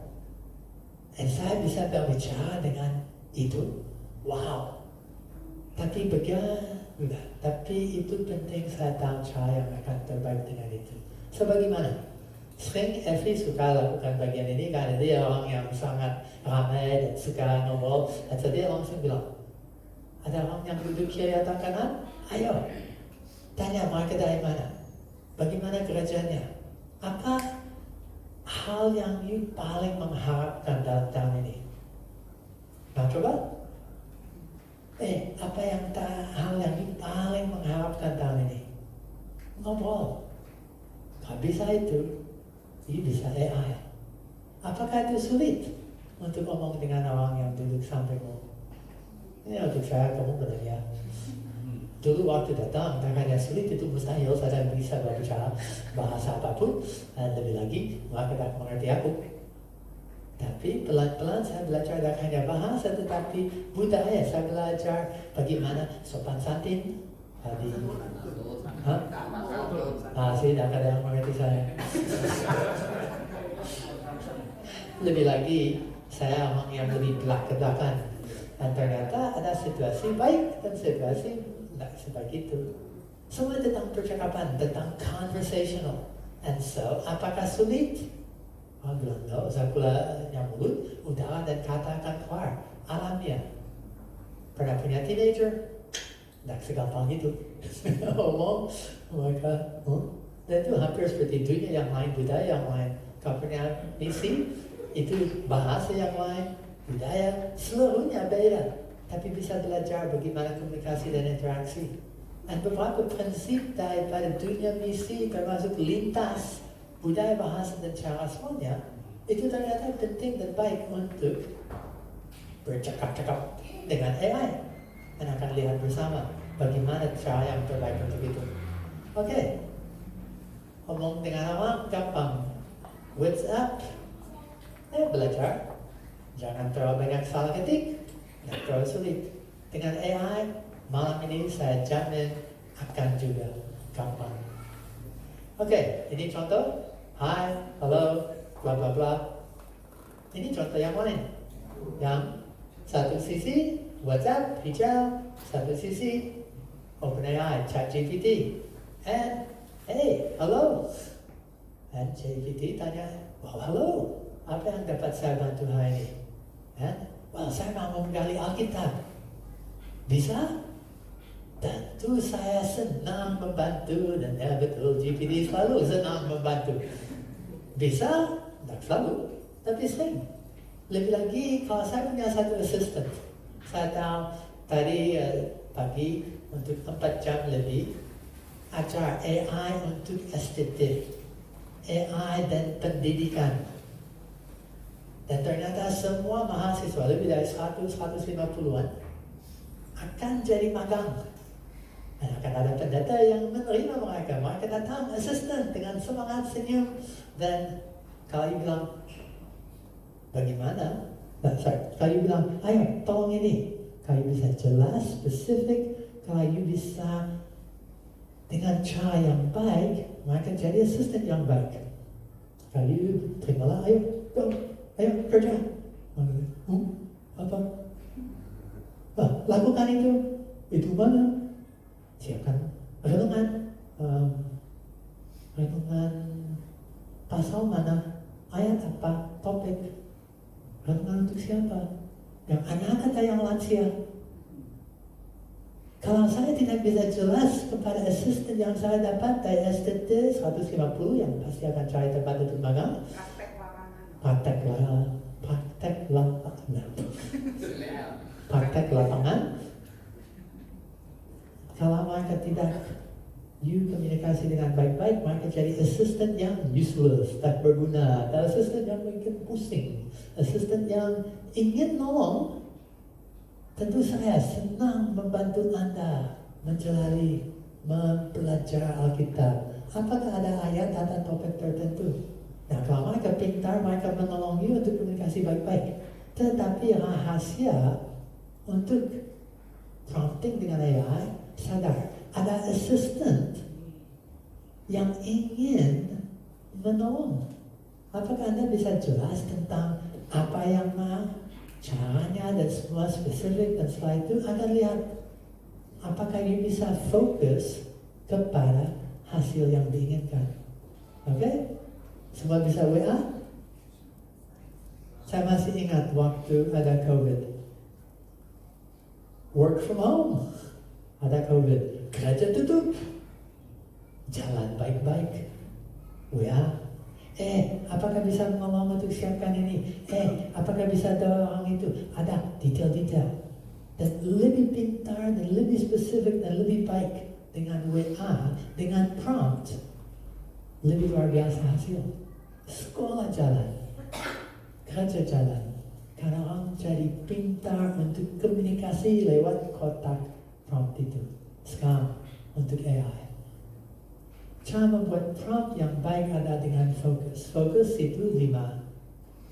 Dan saya bisa berbicara dengan itu, wow. Tapi tapi itu penting saya tahu cara yang akan terbaik dengan itu. Sebagaimana? Sering Effie suka lakukan bagian ini karena dia orang yang sangat ramai dan suka ngobrol. Dan so dia langsung bilang, ada orang yang duduk kiri atau kanan? Ayo, tanya mereka dari mana? Bagaimana kerjanya? Apa hal yang you paling mengharapkan dalam tahun ini? Nah, coba. Apa hal yang you paling mengharapkan tahun ini? Ngobrol. Kalau bisa itu, you bisa AI. Apakah itu sulit untuk ngomong dengan orang yang duduk sampingmu? Ini untuk saya, kamu benar ya. Dulu waktu datang, makanya sulit itu mustahil saya bisa berbicara bahasa apapun. Dan lebih lagi, mereka tak mengerti aku. Tapi pelan-pelan saya belajar tak hanya bahasa, tetapi budaya. Saya belajar bagaimana sopan santun. Sih, tak ada yang mengerti saya. Lebih lagi, saya orang yang lebih belak-belakan. Dan ternyata ada situasi baik dan situasi tidak sebaik itu. Semua tentang percakapan, tentang conversational. And so, apakah sulit? Orang bilang, no, saya pula yang mulut, udara dan kata akan keluar. Alamiah. Pernah punya teenager? Tidak segampang itu. Ngomong, mereka, dan itu hampir seperti dunia yang lain, budaya yang lain. Kalau punya misi, itu bahasa yang lain, budaya, seluruhnya beda. tapi bisa belajar bagaimana komunikasi dan interaksi. Dan beberapa prinsip daripada dunia misi termasuk lintas budaya, bahasa dan cara semuanya itu ternyata penting dan baik untuk bercakap-cakap dengan AI. Dan akan lihat bersama bagaimana cara yang terbaik untuk itu. Oke, ngomong dengan orang gampang. WhatsApp, belajar. Jangan terlalu banyak salah ketik, dan terlalu sulit. Dengan AI, malam ini saya jamin akan juga gampang. Oke, ini contoh. Hai, halo, bla bla bla. Ini contoh yang lain. Yang satu sisi WhatsApp, hijau. Satu sisi OpenAI, ChatGPT. And, hey, halo. Dan GPT tanya, wow, halo, apa yang dapat saya bantu hari ini? Well, saya mau menggali Alkitab. Bisa? Tentu saya senang membantu, dan ya betul, GPT selalu senang membantu. Bisa? Tidak selalu, tapi sering. Lebih lagi, kalau saya punya satu assistant, saya tahu tadi pagi untuk 4 jam lebih, ajar AI untuk estetik. AI dan pendidikan. Dan ternyata semua mahasiswa, lebih dari 150-an akan jadi magang. Dan akan ada pendeta yang menerima mereka. Mereka datang asisten dengan semangat senyum. Dan kalau bilang, bagaimana? Kalau bilang, ayo tolong ini. Kalau bisa jelas, spesifik. Kalau bisa dengan cara yang baik, mereka jadi asisten yang baik. Kalau terimalah, ayo, go, ayo kerja. Apa? Lakukan itu. Itu mana? Siapkan renungan. Renungan pasal mana? Ayat apa? Topik. Renungan untuk siapa? Yang anak atau yang lansia? Kalau saya tidak bisa jelas kepada asisten yang saya dapat dari STT 150 yang pasti akan cari tempat untuk magang. Praktek lapangan. Kalau mereka tidak komunikasi dengan baik-baik, mereka jadi asisten yang useless, tak berguna. Dan asisten yang bikin pusing. Asisten yang ingin nolong. Tentu saya senang membantu Anda menjalani, mempelajari Alkitab. Apakah ada ayat atau topik tertentu? Nah, kalau mereka pintar, mereka menolong you untuk komunikasi baik-baik. Tetapi rahasia untuk prompting dengan AI, sadar, ada assistant yang ingin menolong. Apakah Anda bisa jelas tentang apa yang caranya dan semua spesifik, dan setelah itu akan lihat apakah you bisa fokus kepada hasil yang diinginkan. Oke? Semua bisa WA? Saya masih ingat waktu ada COVID. Work from home. Ada COVID. Gereja tutup. Jalan baik-baik. WA. Apakah bisa ngomong untuk siapkan ini? Apakah bisa dorong itu? Ada detail-detail. Dan lebih pintar, dan lebih spesifik, dan lebih baik dengan WA, dengan prompt. Lebih luar biasa hasil. Sekolah jalan. Kerja jalan. Karena orang jadi pintar untuk komunikasi lewat kotak prompt itu. Sekarang untuk AI. Cara membuat prompt yang baik ada dengan fokus. Fokus itu 5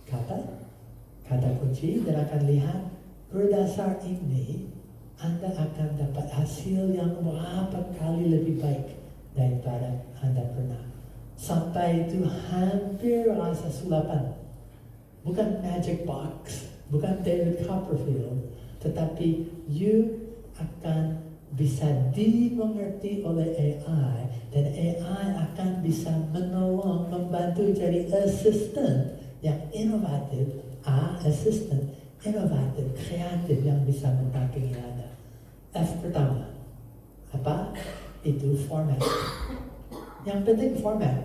kata kunci, dan akan lihat berdasar ini Anda akan dapat hasil yang berapa kali lebih baik daripada Anda pernah. Sampai itu hampir rasa sulapan. Bukan magic box, bukan David Copperfield, tetapi you akan bisa dimengerti oleh AI, dan AI akan bisa menolong, membantu jadi assistant yang inovatif, assistant inovatif, kreatif yang bisa mendampingi Anda. F pertama, apa? Itu format. Yang penting format.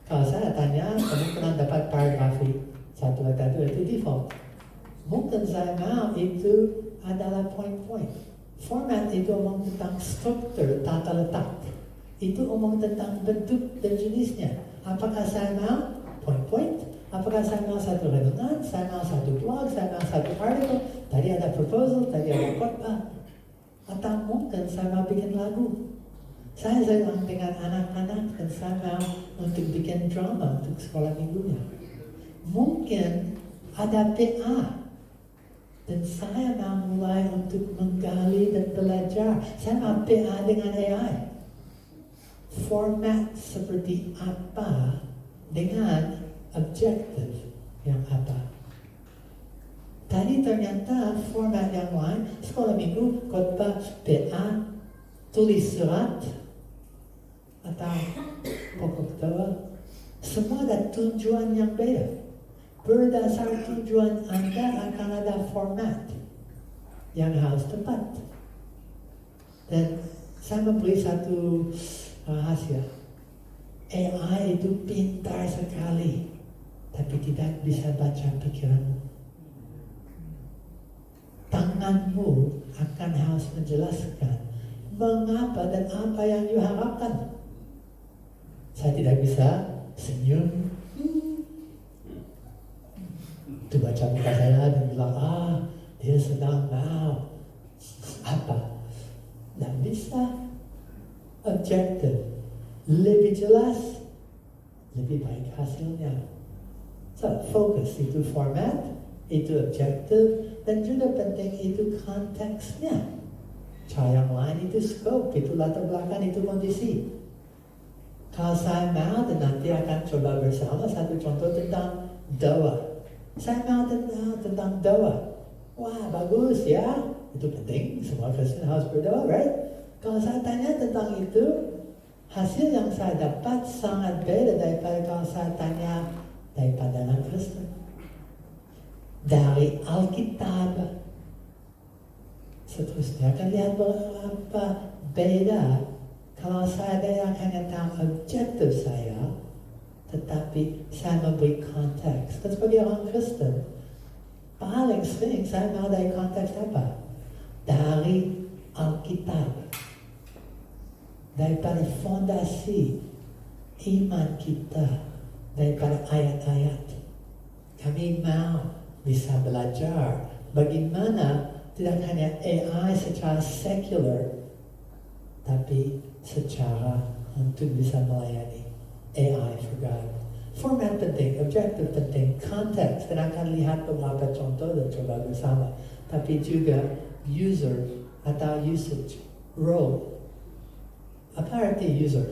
Kalau saya tanya, kamu pernah dapat paragrafi 1 ayat 1 itu default. Mungkin saya mau itu adalah point-point. Format itu omong tentang struktur tata letak. Itu omong tentang bentuk dan jenisnya. Apakah saya mau point-point? Apakah saya mau satu renungan? Saya mau satu blog? Saya mau satu artikel? Tadi ada proposal, tadi ada khotbah. Atau mungkin saya mau bikin lagu. Saya sedang dengan anak-anak dan saya mau untuk bikin drama untuk sekolah minggunya. Mungkin ada PA dan saya mau mulai untuk menggali dan belajar. Saya mau PA dengan AI. Format seperti apa dengan objektif yang apa? Tadi ternyata format yang lain, sekolah minggu, khotbah, PA, tulis surat, atau pokok doa, semua ada tujuan yang beda. Berdasar tujuan Anda akan ada format yang harus tepat. Dan saya memberi satu rahasia. AI itu pintar sekali, tapi tidak bisa baca pikiranmu. Tanganmu akan harus menjelaskan mengapa dan apa yang diharapkan. Saya tidak bisa senyum. Itu baca muka saya dan bilang, dia sedang mau. Apa? Tidak bisa. Objektif. Lebih jelas, lebih baik hasilnya. So, fokus itu format, itu objektif, dan juga penting itu konteksnya. Cara yang lain itu scope, itu latar belakang, itu kondisi. Kalau saya mau dan nanti akan coba bersama satu contoh tentang doa. Saya mau tentang doa. Wah, bagus ya. Itu penting, semua Kristen harus berdoa, right? Kalau saya tanya tentang itu, hasil yang saya dapat sangat beda daripada kalau saya tanya daripada non Kristen. Dari Alkitab, seterusnya akan lihat berapa beda kalau saya tanyakan tentang objektif saya, tetapi saya memberi konteks. Dan sebagai orang Kristen, paling sering saya mau dari konteks apa? Dari Alkitab. Daripada fondasi iman kita, daripada ayat-ayat. Kami mau bisa belajar bagaimana tidak hanya AI secara sekular, tapi secara untuk bisa melayani AI for God. Format penting, objektif penting, konteks, dan akan lihat beberapa contoh dan coba bersama. Tapi juga user atau usage, role. Apa arti user?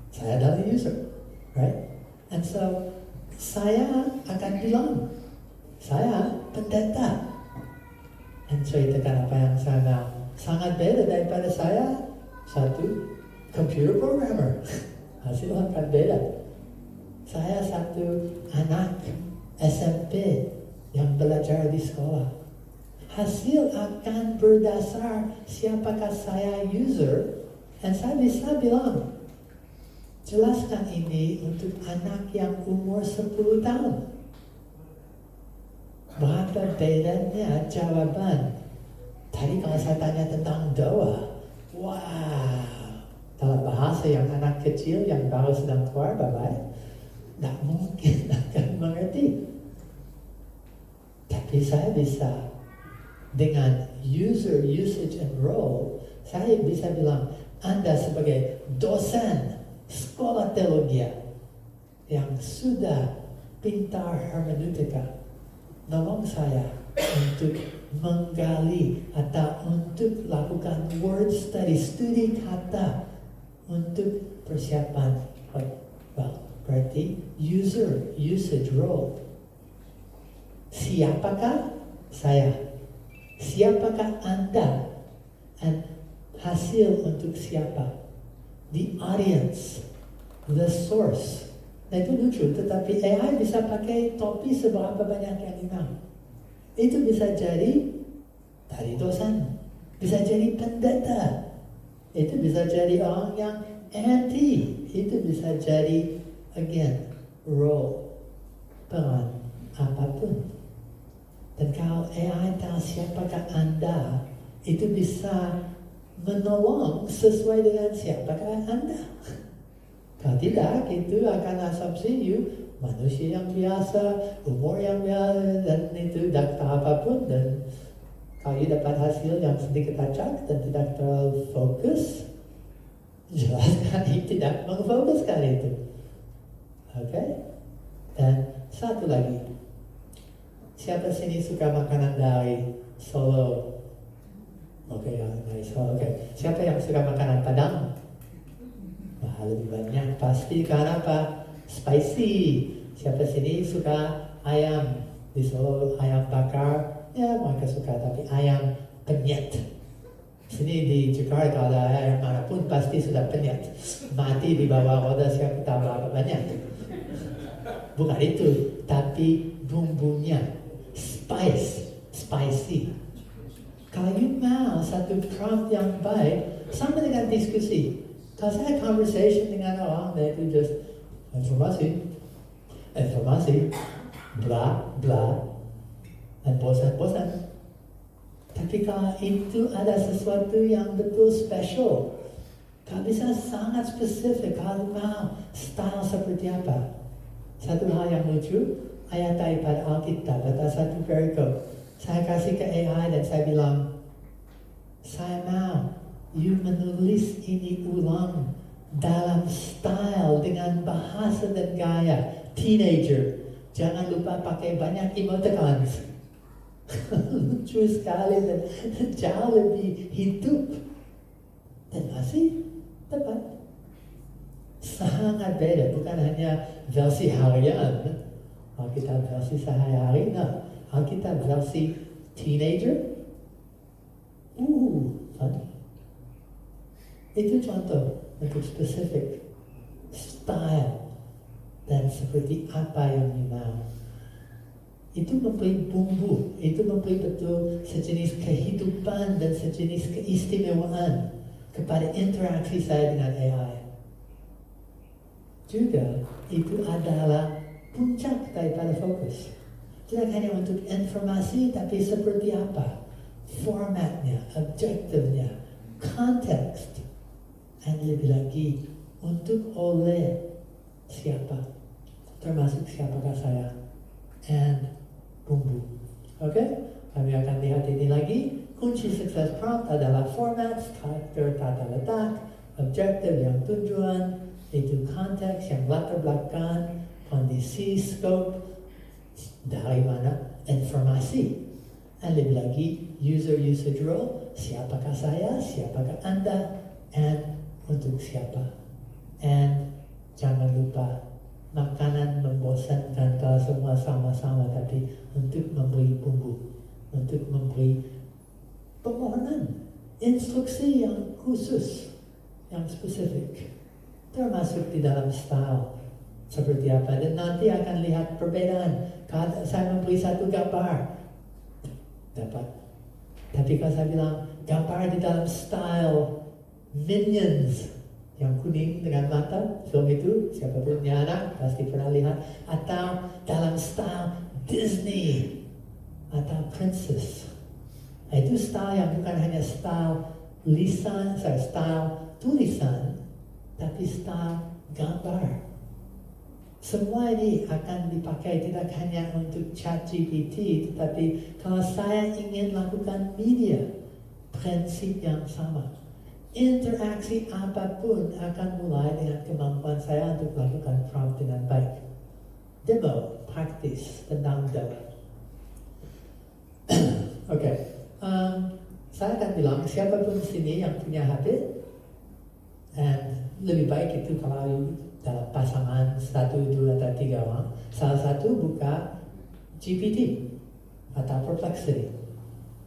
Saya adalah user, right? And so, saya akan bilang, saya pendeta. Dan ceritakan apa yang saya mau. Sangat beda daripada saya, satu computer programmer. Hasil akan beda. Saya satu anak SMP yang belajar di sekolah. Hasil akan berdasar siapakah saya user. Dan saya bisa bilang, jelaskan ini untuk anak yang umur 10 tahun. Berapa bedanya jawaban? Tadi kalau saya tanya tentang doa, wow, dalam bahasa yang anak kecil yang baru sedang keluar, bye-bye, tidak mungkin akan mengerti. Tapi saya bisa, dengan user, usage, and role, saya bisa bilang, Anda sebagai dosen sekolah teologi yang sudah pintar hermeneutika, nolong saya untuk menggali atau untuk lakukan word study, studi kata untuk persiapan. Berarti user, usage, role. Siapakah saya? Siapakah Anda? And hasil untuk siapa? The audience, the source. Nah itu lucu, tetapi AI bisa pakai topi seberapa banyak yang dimau. Itu bisa jadi dari dosen, bisa jadi pendeta, itu bisa jadi orang yang anti, itu bisa jadi again role, peran apapun. Dan kalau AI tahu siapakah Anda, itu bisa menolong sesuai dengan siapakah Anda. Kalau tidak, itu akan asumsi you manusia yang biasa, umur yang biasa, dan itu data apapun. Dan kalau you dapat hasil yang sedikit acak dan tidak terlalu fokus, jelas kali tidak mengfokuskan itu. Oke? Dan satu lagi, siapa sini suka makanan dari Solo? Oke, dari Solo. Oke. Siapa yang suka makanan Padang? Wah, lebih banyak pasti. Karena apa? Spicy. Siapa sini suka ayam? Di Solo ayam bakar, ya mereka suka, tapi ayam penyet. Sini di Jakarta ada ayam manapun pasti sudah penyet. Mati di bawah roda siapa tahu berapa banyak. Bukan itu, tapi bumbunya. Spicy. Kalau you mau satu prompt yang baik, sama dengan diskusi. Kalau saya conversation dengan orang, itu just informasi, bla bla, dan bosan. Tapi kalau itu ada sesuatu yang betul special, kalau bisa sangat spesifik, kalau mau style seperti apa. Satu hal yang lucu, ayat daripada Alkitab, ada satu perikop. Saya kasih ke AI dan saya bilang, saya mau you menulis ini ulang dalam style dengan bahasa dan gaya teenager. Jangan lupa pakai banyak emoticons. Lucu sekali dan jauh lebih hidup. Dan masih tepat. Sangat beda, bukan hanya versi harian. Alkitab versi sehari-hari, nah. Alkitab versi teenager. Funny. Itu contoh untuk spesifik style dan seperti apa yang you mau. Itu memberi bumbu, itu memberi betul sejenis kehidupan dan sejenis keistimewaan kepada interaksi saya dengan AI. Juga itu adalah puncak daripada fokus. Tidak hanya untuk informasi, tapi seperti apa? Formatnya, objektifnya, konteks. Dan lebih lagi, untuk oleh siapa? Termasuk siapakah saya? And bumbu. Oke? Kami akan lihat ini lagi. Kunci sukses prompt adalah format, karakter, tata letak, objektif yang tujuan, itu konteks yang latar belakang, kondisi, scope, dari mana informasi. Dan lebih lagi user usage role, siapakah saya, siapakah Anda, and untuk siapa. And jangan lupa, makanan membosankan kalau semua sama-sama, tapi untuk memberi bumbu, untuk memberi permohonan, instruksi yang khusus, yang spesifik, termasuk di dalam style seperti apa. Dan nanti akan lihat perbedaan. Kalau saya memberi satu gambar, dapat. Tapi kalau saya bilang gambar di dalam style Minions yang kuning dengan mata, film itu siapa punya anak pasti pernah lihat, atau dalam style Disney atau Princess. Itu style yang bukan hanya style style tulisan, tapi style gambar. Semua ini akan dipakai tidak hanya untuk ChatGPT, tetapi kalau saya ingin lakukan media, prinsip yang sama. Interaksi apapun akan mulai dengan kemampuan saya untuk melakukan prompt dengan baik. Demo, praktis tentang demo. Oke, saya akan bilang siapapun sini yang punya HP, dan lebih baik itu kalau dalam pasangan 1, 2, atau 3 orang, salah satu buka GPT atau Perplexity.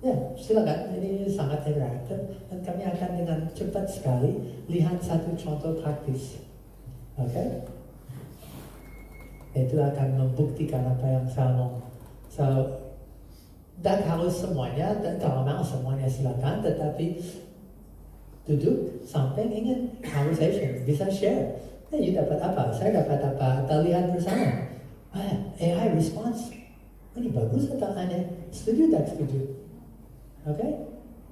Ya, silakan, ini sangat interaktif dan kami akan dengan cepat sekali lihat satu contoh praktis. Oke? Itu akan membuktikan apa yang saya mau. So, dan harus semuanya, dan kalau mau semuanya silakan, tetapi duduk sampai ingin conversation, bisa share. You dapat apa? Saya dapat apa? Kita lihat bersama. AI response. Ini bagus atau aneh? Setuju tak setuju? Oke?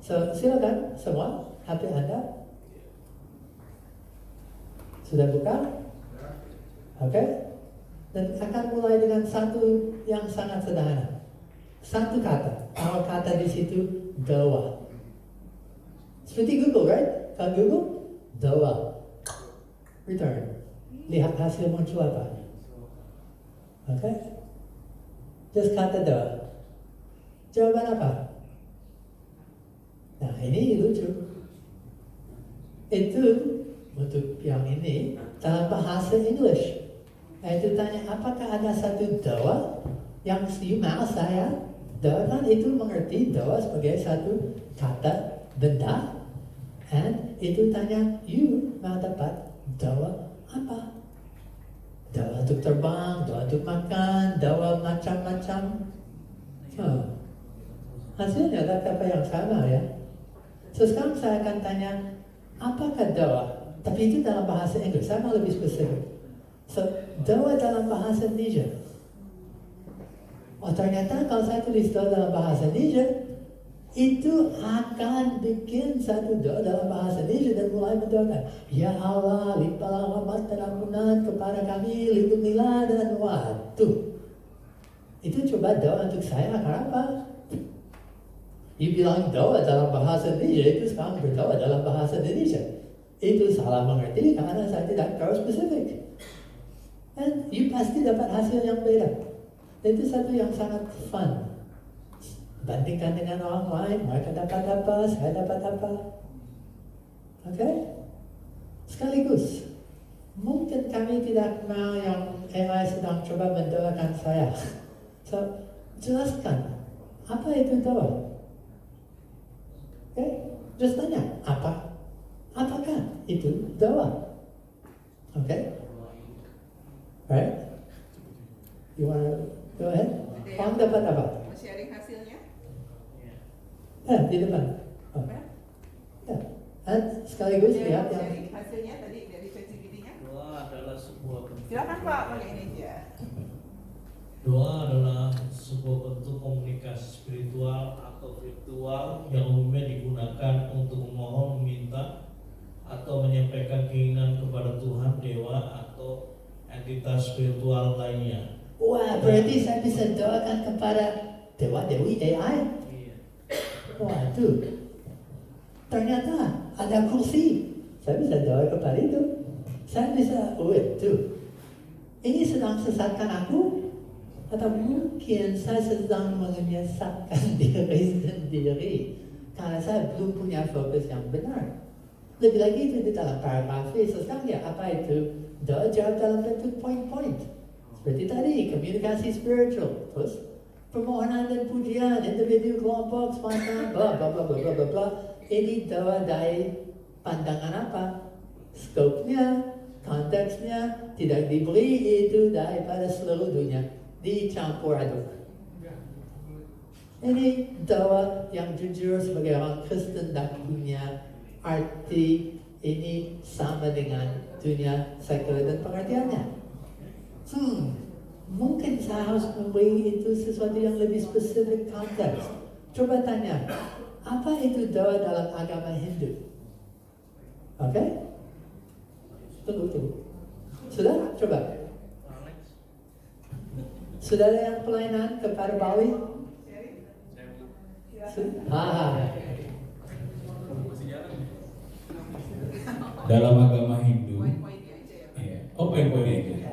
So, silakan semua HP Anda. Sudah buka? Oke? Dan akan mulai dengan satu yang sangat sederhana. Satu kata. Awal kata di situ doa. Seperti Google, right? Kalau Google, doa. Return. Lihat hasil muncul apa. Oke? Just kata doa. Jawaban apa? Nah, ini lucu. Itu untuk yang ini dalam bahasa English. Itu tanya, apakah ada satu doa yang mau saya doakan? Itu mengerti doa sebagai satu kata benda. And itu tanya, you mau dapat doa apa? Doa untuk terbang, doa untuk makan, doa macam-macam. Hasilnya adalah apa yang sama ya. So sekarang saya akan tanya, apakah doa? Tapi itu dalam bahasa Inggris, saya mau lebih spesifik. So, doa dalam bahasa Indonesia. Oh ternyata kalau saya tulis doa dalam bahasa Indonesia, itu akan bikin satu doa dalam bahasa Indonesia dan mulai mendoakan. Ya Allah, limpahlah rahmat dan ampunan kepada kami, lindungilah dan waduh. Itu coba doa untuk saya, kenapa? You bilang doa dalam bahasa Indonesia, itu sekarang berdoa dalam bahasa Indonesia. Itu salah mengerti karena saya tidak tahu spesifik. Dan you pasti dapat hasil yang beda. Itu satu yang sangat fun. Bandingkan dengan orang lain, mereka dapat apa, saya dapat apa. Oke? Sekaligus, mungkin kami tidak mau yang AI sedang coba mendoakan saya. So, jelaskan, apa itu doa? Oke? Just tanya, apa? Apakah itu doa? Oke? Right? You wanna go ahead? Kamu dapat apa? Sharing hasilnya? Ya, di depan. Oh. Ya. Dan sekaligus lihat yang Sharing hasilnya tadi dari ChatGPT-nya. Doa adalah sebuah bentuk. Silakan Pak, pakai ini aja. Doa adalah sebuah bentuk komunikasi spiritual atau virtual yang umumnya digunakan untuk memohon, meminta, atau menyampaikan keinginan kepada Tuhan, dewa, atau entitas spiritual lainnya. wah, berarti saya bisa doakan kepada Dewa Dewi AI. Iya. Waduh, ternyata ada kursi. Saya bisa doa kepada itu. Saya bisa, waduh, ini sedang sesatkan aku? Atau mungkin saya sedang menyesatkan diri sendiri karena saya belum punya fokus yang benar. Lebih lagi itu di dalam paragraf sekarang ya, apa itu? Doa jawab dalam bentuk poin-poin. Seperti tadi, komunikasi spiritual, terus permohonan dan pujian, individu, kelompok, spontan, bla bla bla bla bla bla bla. Ini doa dari pandangan apa? Skopnya, konteksnya, tidak diberi itu daripada seluruh dunia, dicampur aduk. Ini doa yang jujur sebagai orang Kristen dan punya arti ini sama dengan dunia sekuler dan pengertiannya. Mungkin saya harus memberi itu sesuatu yang lebih spesifik konteks. Coba tanya, apa itu doa dalam agama Hindu? Oke? Tunggu. Sudah? Coba. Sudah ada yang pelayanan kepada Bali? Dalam agama Hindu, poin-poinnya aja.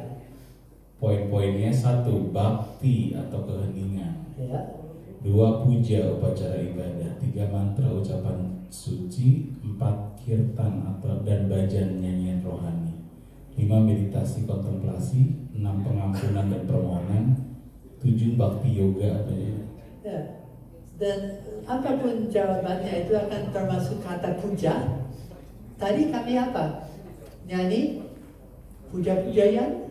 Poin-poinnya 1, bakti atau keheningan. Ya. 2, puja upacara ibadah. 3, mantra ucapan suci. 4, kirtan atau dan bacaan nyanyian rohani. 5, meditasi kontemplasi. 6, pengampunan dan permohonan. 7, bakti yoga apa ya? Ya. Dan apapun jawabannya itu akan termasuk kata puja. Tadi kami apa? Nyanyi, puja-pujian.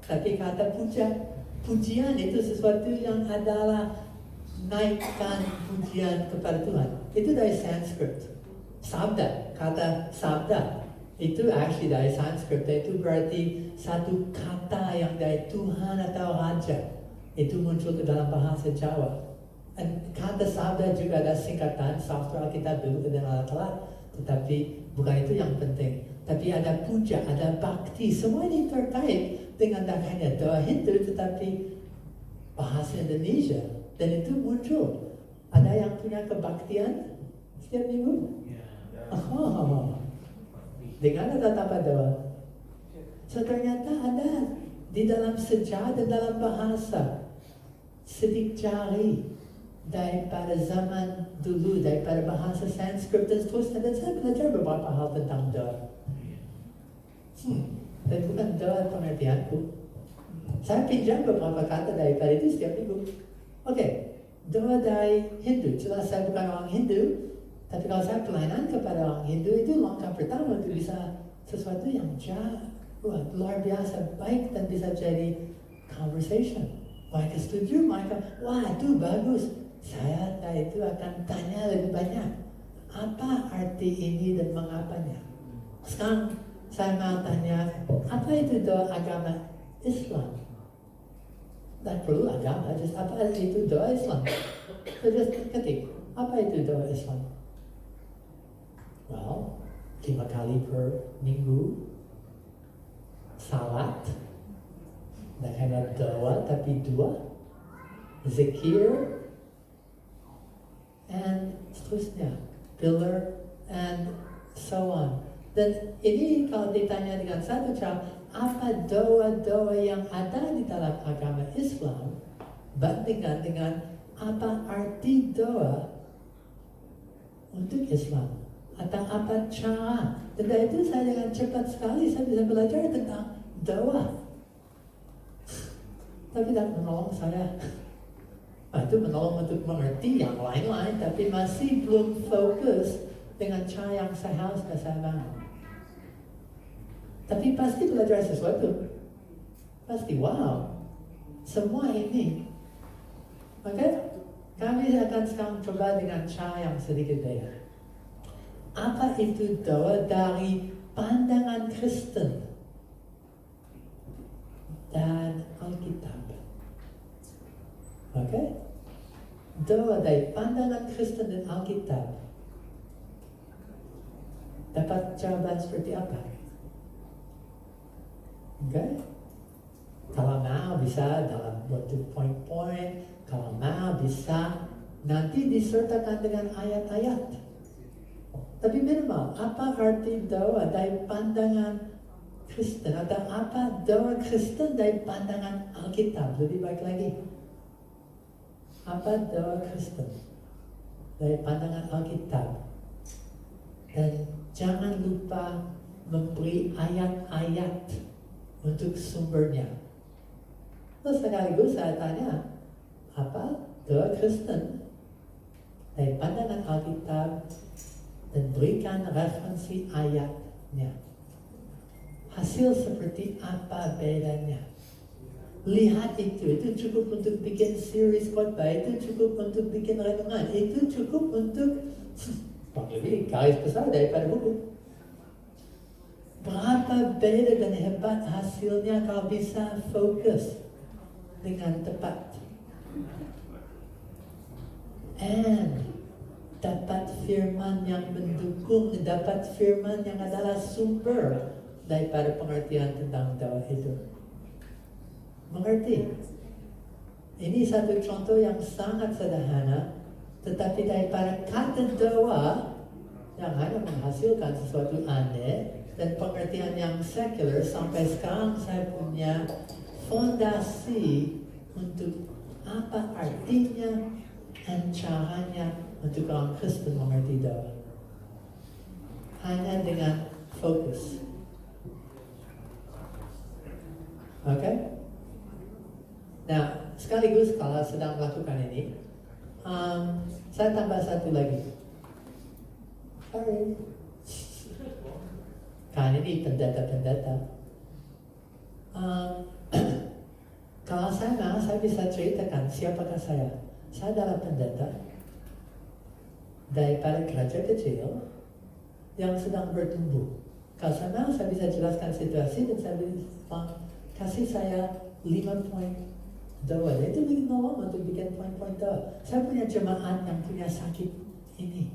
Tapi kata pujian itu sesuatu yang adalah naikkan pujian kepada Tuhan. Itu dari Sanskrit. Sabda, kata sabda itu actually dari Sanskrit. Itu berarti satu kata yang dari Tuhan atau Raja. Itu muncul ke dalam bahasa Jawa. Dan kata sabda juga ada singkatan, sastra Alkitab dulu dan alat-alat, tetapi bukan itu yang penting. Tapi ada puja, ada bakti, semua ini terkait dengan tak hanya doa Hindu, tetapi bahasa Indonesia. Dan itu muncul. Ada yang punya kebaktian setiap minggu? Oh. Dengan ada apa doa? So ternyata ada di dalam sejarah dan dalam bahasa. Sidik jari daripada zaman dulu, daripada bahasa Sanskrit dan seterusnya. Dan saya belajar beberapa hal tentang doa. Dan bukan doa pengertianku. Saya pinjam beberapa kata daripada itu setiap minggu. Oke, doa dari Hindu. Jelas saya bukan orang Hindu, tapi kalau saya pelayanan kepada orang Hindu, itu langkah pertama untuk bisa sesuatu yang luar biasa baik dan bisa jadi conversation. Mereka setuju, mereka, wah itu bagus. Saya itu akan tanya lebih banyak. Apa arti ini dan mengapanya? Sekarang saya mau tanya, apa itu doa agama Islam? Tak perlu agama, just apa itu doa Islam? So just ketik, apa itu doa Islam? Well, 5 kali per minggu, salat, dan hanya doa tapi 2, zikir, and seterusnya, pillar, and so on. Dan ini kalau ditanya dengan satu cara, apa doa-doa yang ada di dalam agama Islam, bandingkan dengan apa arti doa untuk Islam, atau apa cara. Dan dari itu saya dengan cepat sekali saya bisa belajar tentang doa. Tapi tak menolong saya. Itu menolong untuk mengerti yang lain-lain, tapi masih belum fokus dengan cara yang seharusnya saya mau. Tapi pasti belajar sesuatu. Pasti, wow. Semua ini. Maka kami akan sekarang coba dengan cara yang sedikit beda. Apa itu doa dari pandangan Kristen dan Alkitab? Oke? Doa dari pandangan Kristen dan Alkitab dapat jawaban seperti apa? Okay? Kalau mau bisa dalam bentuk poin-poin, kalau mau bisa nanti disertakan dengan ayat-ayat. Tapi minimal, apa arti doa dari pandangan Kristen? Atau apa doa Kristen dari pandangan Alkitab? Lebih baik lagi. Apa doa Kristen dari pandangan Alkitab? Dan jangan lupa memberi ayat-ayat untuk sumbernya. Terus sekaligus saya tanya, apa doa Kristen dari pandangan Alkitab, dan berikan referensi ayatnya. Hasil seperti apa bedanya? Lihat itu cukup untuk bikin series khotbah, itu cukup untuk bikin renungan, itu cukup untuk lebih garis besar daripada buku. Berapa beda dan hebat hasilnya kalau bisa fokus dengan tepat. And dapat firman yang mendukung, dapat firman yang adalah sumber daripada pengertian tentang doa itu. Mengerti? Ini satu contoh yang sangat sederhana, tetapi daripada kata doa yang hanya menghasilkan sesuatu aneh dan pengertian yang sekular, sampai sekarang saya punya fondasi untuk apa artinya dan caranya untuk orang Kristen mengerti doa. Hanya dengan fokus. Oke? Nah, sekaligus kalau sedang melakukan ini, saya tambah satu lagi. Sorry. Kan ini pendeta-pendeta. Kalau saya mau, saya bisa ceritakan siapakah saya. Saya adalah pendeta daripada gereja kecil yang sedang bertumbuh. Kalau saya mau, saya bisa jelaskan situasi dan saya bisa kasih saya 5 poin doa. Itu bikin nolong untuk bikin poin-poin doa. Saya punya jemaat yang punya sakit ini.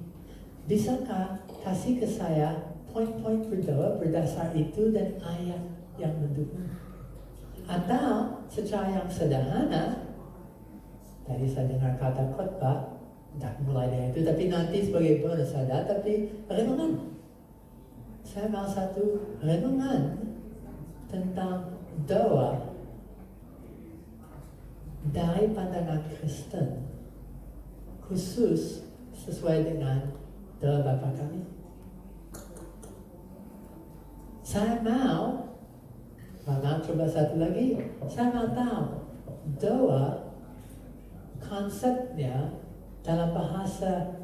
Bisakah kasih ke saya poin-poin berdoa berdasar itu dan ayat yang mendukung? Atau secara yang sederhana, tadi saya dengar kata khotbah, tak mulai dari itu, tapi nanti sebagai bonus ada, tapi renungan. Saya mau satu renungan tentang doa dari pandangan Kristen, khusus sesuai dengan doa Bapa kami. Saya mau coba satu lagi, saya mau tahu doa konsepnya dalam bahasa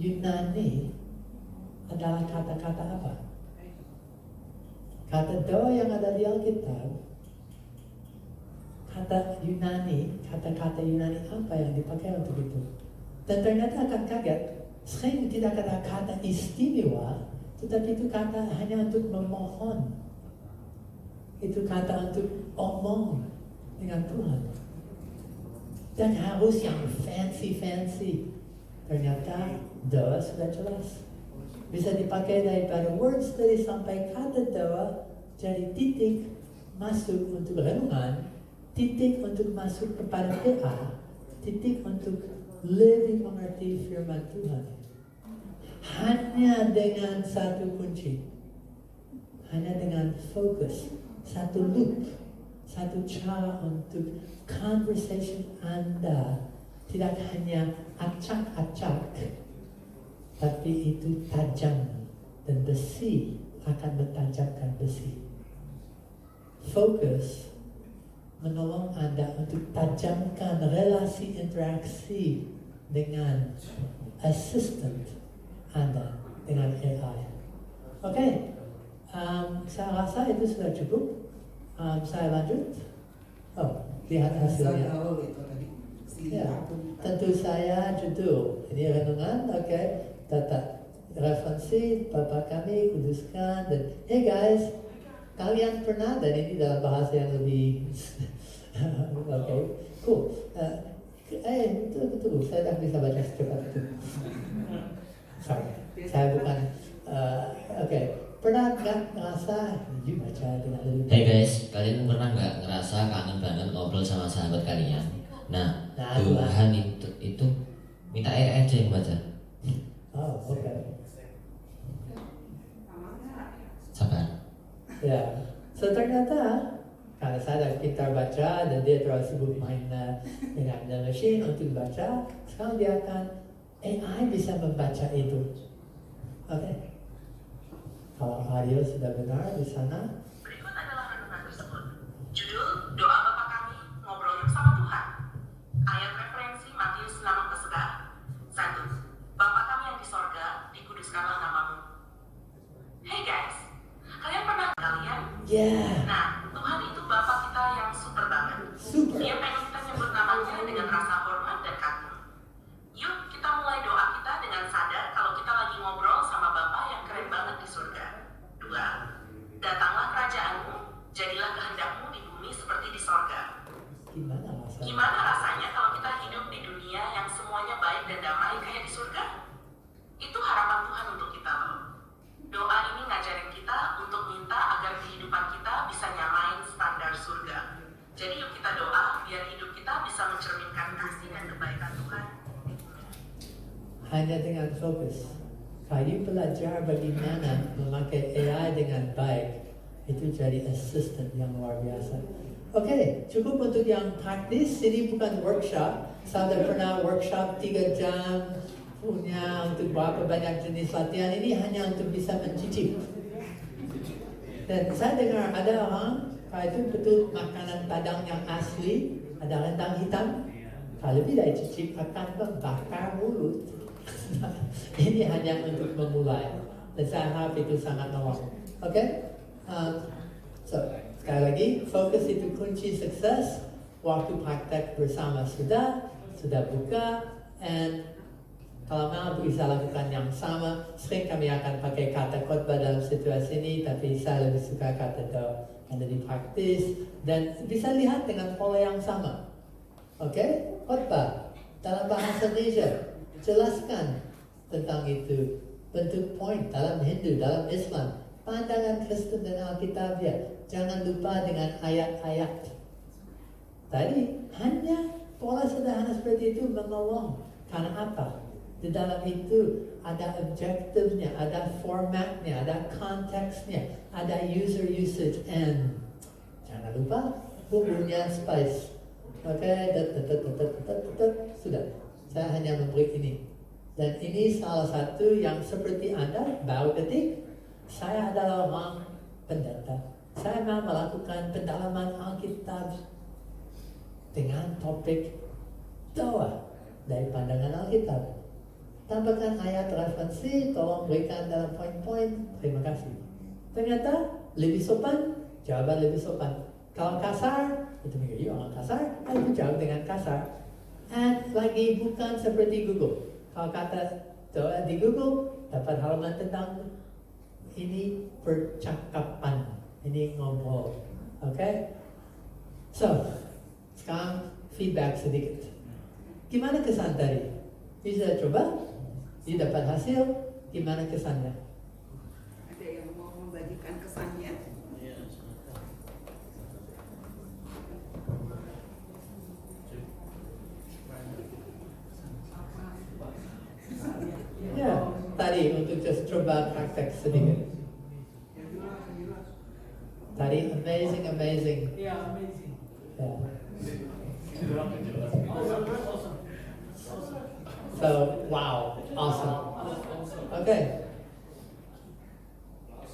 Yunani adalah kata-kata apa? Kata doa yang ada di Alkitab, kata Yunani, kata-kata Yunani apa yang dipakai untuk itu? Dan ternyata akan kaget, sering tidak ada kata istimewa, tetapi itu kata hanya untuk memohon. Itu kata untuk omong dengan Tuhan. Dan harus yang fancy. Ternyata doa sudah jelas. Bisa dipakai daripada word study sampai kata doa, jadi titik masuk untuk renungan, titik untuk masuk kepada PA, titik untuk lebih mengerti firman Tuhan. Hanya dengan satu kunci, hanya dengan fokus, satu loop, satu cara untuk conversation Anda tidak hanya acak-acak, tapi itu tajam dan besi akan mentajamkan besi. Fokus menolong Anda untuk tajamkan relasi interaksi dengan assistant Anda, dengan AI. Oke, saya rasa itu sudah cukup. Saya lanjut. Oh, lihat hasilnya. Ya, tentu saya judul. Ini renungan, oke. Tata referensi Bapa kami kuduskan dan hey guys, kalian pernah, dan ini dalam bahasa yang lebih oke, cool. Tunggu, saya tak bisa baca secepat itu. Sorry, saya bukan. Oke, pernah nggak ngerasa? Baca dengan lebih. Hey guys, kalian pernah nggak ngerasa kangen banget ngobrol sama sahabat kalian? Nah Tuhan itu minta aja yang baca. Oh, oke. Sabar. Ya, so ternyata karena saya pintar baca dan dia terlalu sibuk main dengan mesin untuk baca, sekarang dia akan AI bisa membaca itu. Oke. Kalau audio sudah benar di sana. Berikut adalah renungan tersebut. Judul Doa Bapa Kami Ngobrol Bersama Tuhan. Ayat referensi Matius 6:1. Bapa kami yang di sorga, dikuduskanlah namamu. Hey guys, kalian pernah kalian? Yeah. Nah, Tuhan itu Bapa kita yang super banget. Super. Dia pengen kita nyebut namanya dengan rasa hormat dan kagum. Yuk kita mulai doa kita dengan sadar kalau kita lagi ngobrol sama Bapa yang keren banget di surga. 2. Datanglah kerajaanmu, jadilah kehendakmu di bumi seperti di sorga. Gimana rasanya kalau kita hidup di dunia yang semuanya baik dan damai kayak di surga? Itu harapan Tuhan untuk kita loh. Doa ini ngajarin kita untuk minta agar kehidupan kita bisa nyamain standar surga. Jadi yuk kita doa biar hidup kita bisa mencerminkan kasih dan kebaikan Tuhan. Hanya dengan fokus. Kayu belajar bagaimana memakai AI dengan baik, itu jadi assistant yang luar biasa. Oke, cukup untuk yang praktis. Ini bukan workshop. Saya pernah workshop 3 jam punya untuk berapa banyak jenis latihan. Ini hanya untuk bisa mencicip. Dan saya dengar ada orang, kalau itu betul makanan Padang yang asli, ada rendang hitam. Kalau lebih dari cicip akan membakar mulut. Ini hanya untuk memulai. Dan saya harap itu sangat nolong. Oke? So, sekali lagi, fokus itu kunci sukses. Waktu praktek bersama sudah buka, and kalau mau bisa lakukan yang sama. Sering kami akan pakai kata khotbah dalam situasi ini, tapi saya lebih suka kata doa. ada di praktis, dan bisa lihat dengan pola yang sama. Oke, khotbah dalam bahasa Indonesia, jelaskan tentang itu, bentuk poin dalam Hindu, dalam Islam, pandangan Kristen dan Alkitabiah. Jangan lupa dengan ayat-ayat. Tadi hanya pola sederhana seperti itu menolong. Karena apa? Di dalam itu ada objektifnya, ada formatnya, ada konteksnya, ada user usage, and jangan lupa bumbunya spice. Oke, sudah. Saya hanya memberi ini. Dan ini salah satu yang seperti Anda baru ketik, saya adalah orang pendeta. Saya mau melakukan pendalaman Alkitab dengan topik doa dari pandangan Alkitab. Tambahkan ayat referensi, tolong berikan dalam poin-poin, terima kasih. Ternyata lebih sopan, jawaban lebih sopan. Kalau kasar, itu mikir, orang kasar, aku jawab dengan kasar. And lagi bukan seperti Google. Kalau kata doa di Google, dapat halaman tentang ini percakapan, ini ngobrol. Oke? So, sekarang feedback sedikit. Gimana kesan tadi? Bisa coba? Dia dapat hasil, gimana kesannya? Ada yang mau membagikan kesannya? Ya, tadi untuk just coba praktek sedikit. Tadi amazing. Yeah, amazing. Yeah. So, wow, awesome. Okay.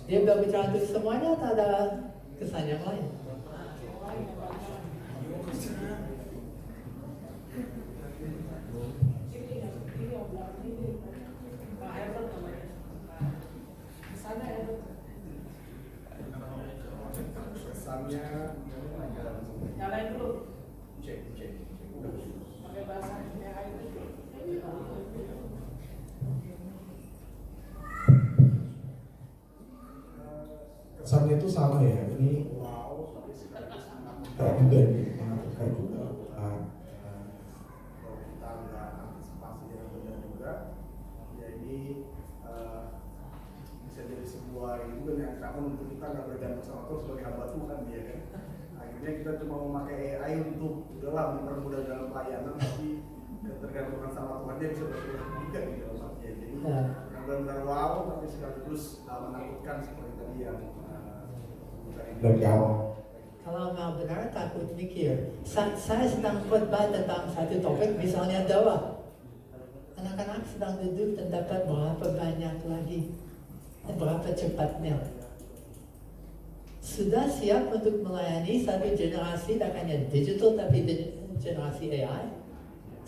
Dia berbicara untuk semuanya atau ada kesan yang lain? Kesannya nyalain dulu cek pakai bahasa AI itu. kesannya itu sama ya, ini wow kayak juga nih, kayak juga kalau kita nggak antisipasi yang benar juga ya ini bisa jadi sebuah itu kan yang kangen untuk kita nggak bergantung sama Tuhan sebagai hamba Tuhan dia kan. Akhirnya kita cuma memakai AI untuk dalam mempermudah dalam pelayanan, tapi ketergantungan sama Tuhan dia bisa berkurang juga di dalam hatinya. Jadi benar-benar wow, tapi sekaligus menakutkan seperti tadi yang Kalau mau benar takut mikir. Saya sedang khotbah tentang satu topik, misalnya doa. Anak-anak sedang duduk dan dapat berapa banyak lagi dan berapa cepatnya. Sudah siap untuk melayani satu generasi, tak hanya digital tapi generasi AI.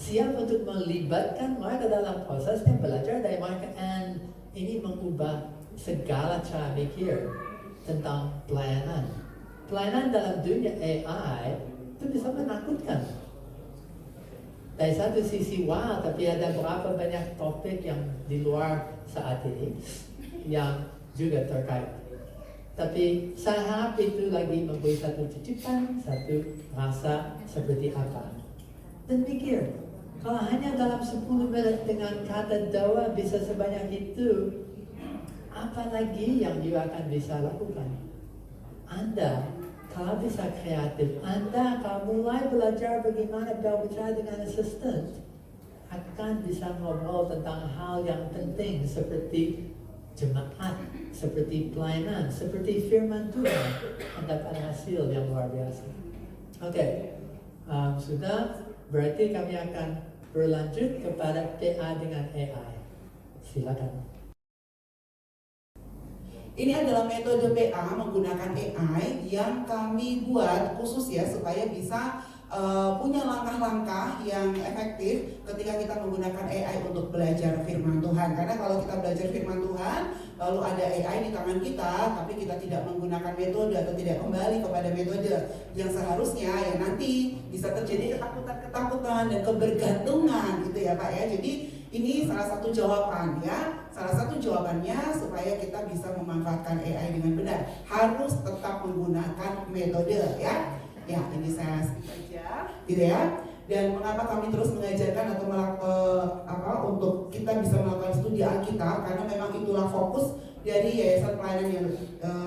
Siap untuk melibatkan mereka dalam prosesnya, belajar dari mereka, dan ini mengubah segala cara mikir tentang pelayanan. Pelayanan dalam dunia AI itu bisa menakutkan. Dari satu sisi wow, tapi ada berapa banyak topik yang di luar saat ini yang juga terkait. Tapi saya harap itu lagi memberi satu titipan, satu rasa seperti apa. Dan pikir, kalau hanya dalam 10 menit dengan kata doa bisa sebanyak itu, apa lagi yang you akan bisa lakukan? Anda, kalau bisa kreatif, Anda kalau mulai belajar bagaimana berbicara dengan asisten, akan bisa ngobrol tentang hal yang penting seperti jemaat, seperti pelayanan, seperti firman Tuhan, dan dapat hasil yang luar biasa. Oke, sudah, berarti kami akan berlanjut kepada PA dengan AI. Silakan. Ini adalah metode PA menggunakan AI yang kami buat khusus ya supaya bisa punya langkah-langkah yang efektif ketika kita menggunakan AI untuk belajar firman Tuhan. Karena kalau kita belajar firman Tuhan, lalu ada AI di tangan kita, tapi kita tidak menggunakan metode atau tidak kembali kepada metode yang seharusnya, ya nanti bisa terjadi ketakutan dan kebergantungan gitu ya Pak ya. Jadi ini salah satu jawaban ya. salah satu jawabannya supaya kita bisa memanfaatkan AI dengan benar harus tetap menggunakan metode ya. Ya, ini saya skip aja, gitu ya. Dan mengapa kami terus mengajarkan atau untuk kita bisa melakukan studi Alkitab, karena memang itulah fokus dari Yayasan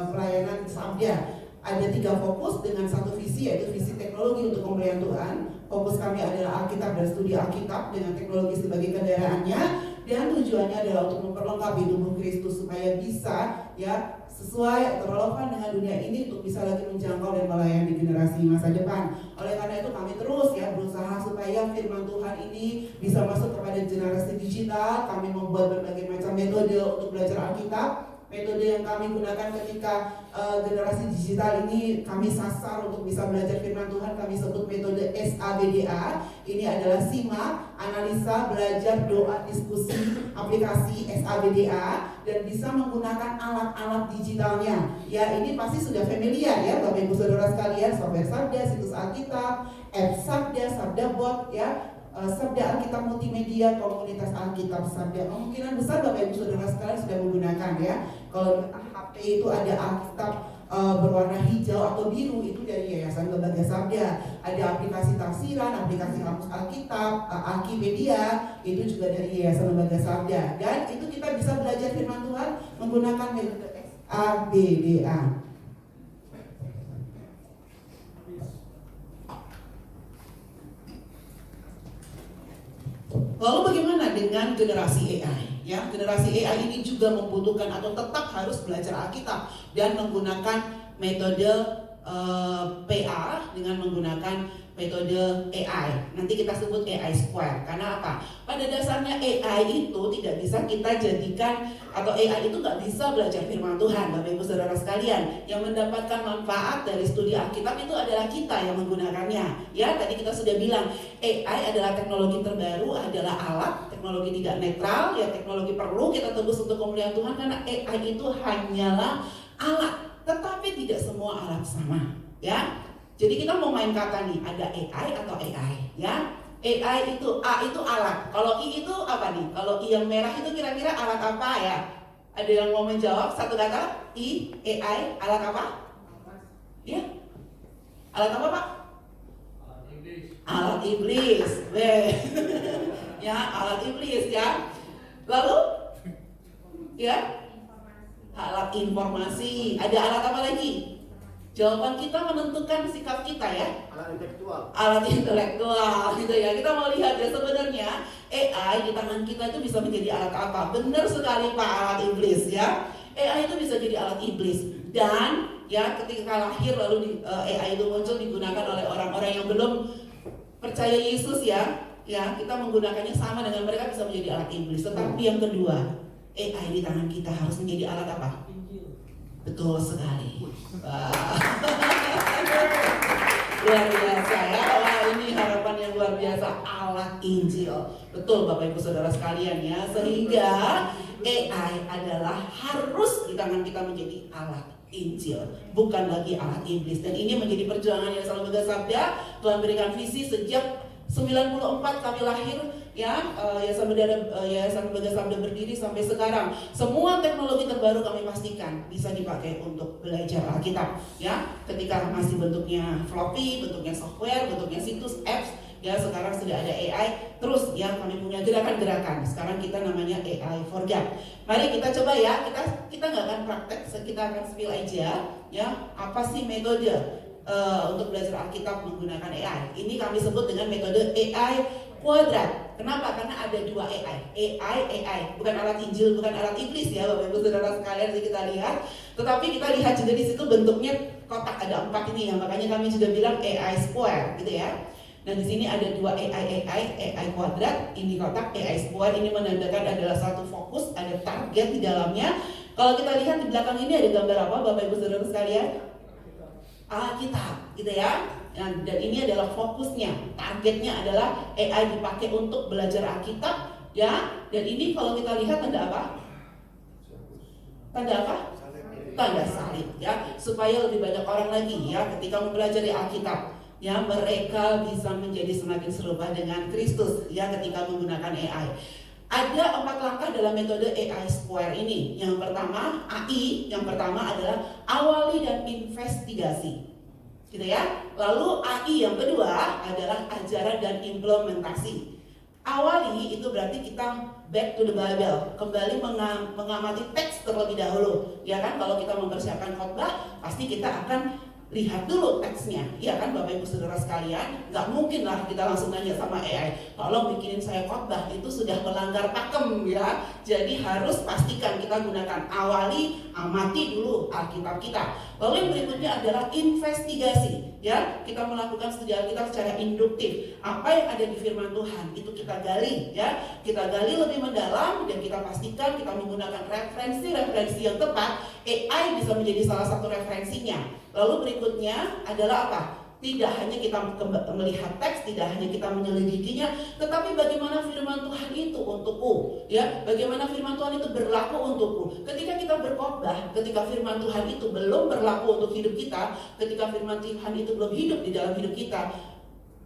Pelayanan Sabda. Ada 3 fokus dengan 1 visi, yaitu visi teknologi untuk kemuliaan Tuhan. Fokus kami adalah Alkitab dan studi Alkitab dengan teknologi sebagai kendaraannya, dan tujuannya adalah untuk memperlengkapi tubuh Kristus supaya bisa ya sesuai atau relevan dengan dunia ini untuk bisa lagi menjangkau dan melayani generasi masa depan. Oleh karena itu kami terus ya berusaha supaya firman Tuhan ini bisa masuk kepada generasi digital. Kami membuat berbagai macam metode untuk belajar Alkitab. Metode yang kami gunakan ketika generasi digital ini kami sasar untuk bisa belajar firman Tuhan, kami sebut metode SABDA. Ini adalah simak, analisa, belajar, doa, diskusi, aplikasi SABDA, dan bisa menggunakan alat-alat digitalnya. Ya, ini pasti sudah familiar ya Bapak Ibu Saudara sekalian, software Sabda, situs Alkitab, app Sabda, Sabda Bot ya. Sabda Alkitab Multimedia, komunitas Alkitab Sabda. Kemungkinan besar Bapak Ibu Saudara sekalian sudah menggunakan ya. Kalau HP itu ada Alkitab berwarna hijau atau biru, itu dari Yayasan Lembaga Sabda. Ada aplikasi tafsiran, aplikasi kamus Alkitab, Alkipedia, itu juga dari Yayasan Lembaga Sabda. Dan itu kita bisa belajar firman Tuhan menggunakan metode SABDA. Lalu bagaimana dengan generasi AI? Ya, generasi AI ini juga membutuhkan atau tetap harus belajar Alkitab dan menggunakan metode PA dengan menggunakan metode AI. Nanti kita sebut AI Square. Karena apa? Pada dasarnya AI itu tidak bisa kita jadikan, atau AI itu nggak bisa belajar firman Tuhan, Bapak Ibu Saudara sekalian. Yang mendapatkan manfaat dari studi Alkitab itu adalah kita yang menggunakannya. Ya, tadi kita sudah bilang AI adalah teknologi terbaru, adalah alat, teknologi tidak netral, ya teknologi perlu kita tebus untuk kemuliaan Tuhan, karena AI itu hanyalah alat, tetapi tidak semua alat sama. Ya. Jadi kita mau main kata nih, ada AI atau AI, ya. AI itu, A itu alat. Kalau I itu apa nih? Kalau I yang merah itu kira-kira alat apa ya? Ada yang mau menjawab satu kata? I, AI, alat apa? Ya? Alat apa Pak? Alat iblis. Ya, alat iblis ya. Lalu? Ya? Alat informasi. Ada alat apa lagi? Jawaban kita menentukan sikap kita ya. Alat intelektual gitu ya. Kita mau lihat ya sebenarnya AI di tangan kita itu bisa menjadi alat apa? Benar sekali Pak, alat iblis ya. AI itu bisa jadi alat iblis. Dan ya ketika lahir lalu AI itu muncul digunakan oleh orang-orang yang belum percaya Yesus ya. Ya, kita menggunakannya sama dengan mereka bisa menjadi alat iblis. Tetapi yang kedua, AI di tangan kita harus menjadi alat apa? Betul sekali. Luar biasa ya. Wah, ini harapan yang luar biasa, alat Injil. Betul Bapak Ibu Saudara sekalian ya. Sehingga AI adalah harus di tangan kita menjadi alat Injil, bukan lagi alat iblis. Dan ini menjadi perjuangan Yayasan Lembaga Sabda. Tuhan berikan visi sejak 94 kami lahir ya, Yayasan Lembaga Sabda berdiri sampai sekarang. Semua teknologi terbaru kami pastikan bisa dipakai untuk belajar Alkitab ya. Ketika masih bentuknya floppy, bentuknya software, bentuknya situs, apps, ya sekarang sudah ada AI. Terus ya kami punya gerakan-gerakan. Sekarang kita namanya AI for God. Mari kita coba ya, kita nggak akan praktek, kita akan spill aja ya. Apa sih metode untuk belajar Alkitab menggunakan AI? Ini kami sebut dengan metode AI kuadrat. Kenapa? Karena ada 2 AI, bukan alat Injil, bukan alat iblis ya Bapak Ibu Saudara sekalian. Jadi kita lihat, tetapi kita lihat juga di situ bentuknya kotak, ada 4 ini ya. Makanya kami sudah bilang AI square gitu ya. Nah di sini ada 2 AI kuadrat, ini kotak, AI square ini menandakan adalah satu fokus, ada target di dalamnya. Kalau kita lihat di belakang ini ada gambar apa Bapak Ibu Saudara sekalian? Alkitab gitu ya. Dan ini adalah fokusnya, targetnya adalah AI dipakai untuk belajar Alkitab ya. Dan ini kalau kita lihat tanda apa? Tanda apa? Tanda salib ya, supaya lebih banyak orang lagi ya ketika mempelajari Alkitab ya, mereka bisa menjadi semakin serupa dengan Kristus ya ketika menggunakan AI. Ada 4 langkah dalam metode AI Square ini. Yang pertama, AI, yang pertama adalah awali dan investigasi. Gitu ya. Lalu AI yang kedua adalah ajaran dan implementasi. Awali itu berarti kita back to the Bible, kembali mengamati teks terlebih dahulu. Ya kan, kalau kita mempersiapkan khotbah, pasti kita akan lihat dulu teksnya, ya kan Bapak Ibu Saudara sekalian. Nggak mungkin lah kita langsung nanya sama AI, tolong bikinin saya khotbah, itu sudah melanggar pakem ya. Jadi harus pastikan kita gunakan awali, amati dulu Alkitab kita. Lalu yang berikutnya adalah investigasi, ya. Kita melakukan studi Alkitab secara induktif. Apa yang ada di firman Tuhan itu kita gali, ya. Kita gali lebih mendalam dan kita pastikan kita menggunakan referensi yang tepat. AI bisa menjadi salah satu referensinya. Lalu berikutnya adalah apa? Tidak hanya kita melihat teks, tidak hanya kita menyelidikinya, tetapi bagaimana firman Tuhan itu untukku, ya. Bagaimana firman Tuhan itu berlaku untukku. Ketika kita berkhotbah, ketika firman Tuhan itu belum berlaku untuk hidup kita, ketika firman Tuhan itu belum hidup di dalam hidup kita,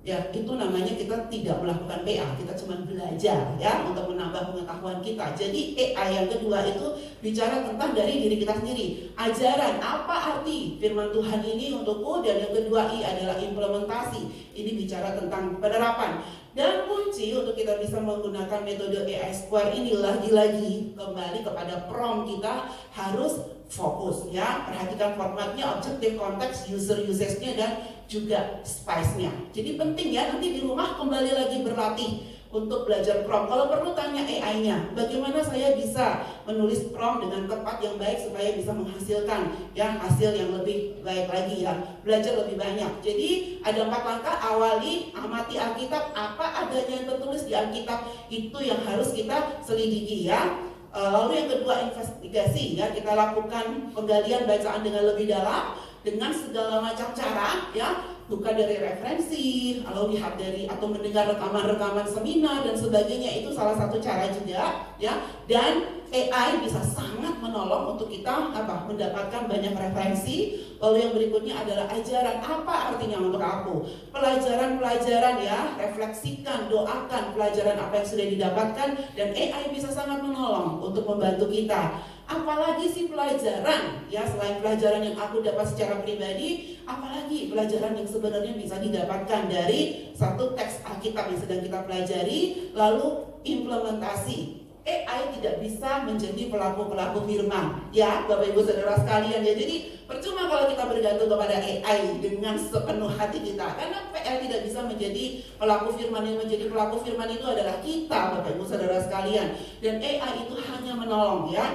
ya itu namanya kita tidak melakukan PA, kita cuma belajar ya untuk menambah pengetahuan kita. Jadi AI yang kedua itu bicara tentang dari diri kita sendiri. Ajaran, apa arti firman Tuhan ini untukku, dan yang kedua I adalah implementasi. Ini bicara tentang penerapan. Dan kunci untuk kita bisa menggunakan metode AI Square ini lagi-lagi kembali kepada prompt kita harus fokus ya. Perhatikan formatnya, objektif, konteks, user usage-nya dan juga spice-nya. Jadi penting ya, nanti di rumah kembali lagi berlatih untuk belajar prompt. Kalau perlu tanya AI-nya, bagaimana saya bisa menulis prompt dengan tepat yang baik supaya bisa menghasilkan ya hasil yang lebih baik lagi ya, belajar lebih banyak. Jadi ada 4 langkah: awali, amati Alkitab, apa adanya yang tertulis di Alkitab itu yang harus kita selidiki ya. Lalu yang kedua investigasi ya, kita lakukan penggalian bacaan dengan lebih dalam dengan segala macam cara ya, bukan dari referensi, lalu lihat dari atau mendengar rekaman-rekaman seminar dan sebagainya, itu salah satu cara juga ya. Dan AI bisa sangat menolong untuk kita mendapatkan banyak referensi. Lalu yang berikutnya adalah ajaran, apa artinya untuk aku, pelajaran-pelajaran ya, refleksikan, doakan pelajaran apa yang sudah didapatkan, dan AI bisa sangat menolong untuk membantu kita. Apalagi sih pelajaran ya, selain pelajaran yang aku dapat secara pribadi, apalagi pelajaran yang sebenarnya bisa didapatkan dari satu teks Alkitab yang sedang kita pelajari. Lalu implementasi. AI tidak bisa menjadi pelaku-pelaku firman ya Bapak Ibu Saudara sekalian ya. Jadi percuma kalau kita bergantung kepada AI dengan sepenuh hati kita, karena AI tidak bisa menjadi pelaku firman. Yang menjadi pelaku firman itu adalah kita Bapak Ibu Saudara sekalian. Dan AI itu hanya menolong ya.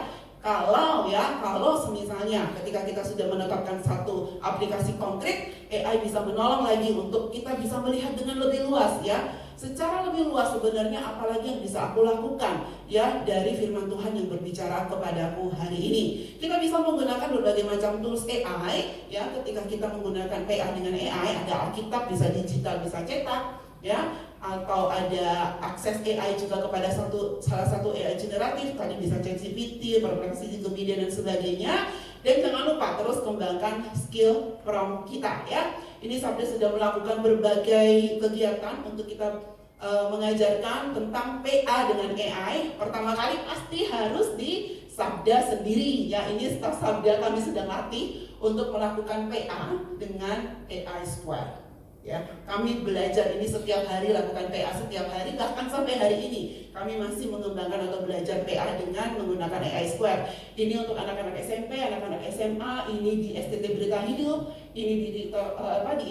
Kalau misalnya ketika kita sudah menetapkan satu aplikasi konkret, AI bisa menolong lagi untuk kita bisa melihat dengan lebih luas ya. Secara lebih luas sebenarnya apalagi yang bisa aku lakukan ya dari firman Tuhan yang berbicara kepadaku hari ini. Kita bisa menggunakan berbagai macam tools AI ya. Ketika kita menggunakan PA dengan AI, ada Alkitab, bisa digital, bisa cetak ya, atau ada akses AI juga kepada salah satu AI generatif, tadi bisa ChatGPT, Perplexity, Gemini dan sebagainya. Dan jangan lupa terus kembangkan skill prompt kita ya. Ini Sabda sudah melakukan berbagai kegiatan untuk kita mengajarkan tentang PA dengan AI. Pertama kali pasti harus di Sabda sendiri ya. Ini staf Sabda kami sedang latih untuk melakukan PA dengan AI Square. Ya, kami belajar ini setiap hari, lakukan PA setiap hari, bahkan sampai hari ini kami masih mengembangkan atau belajar PA dengan menggunakan AI Square. Ini untuk anak-anak SMP, anak-anak SMA, ini di STT Berita Hidup, ini di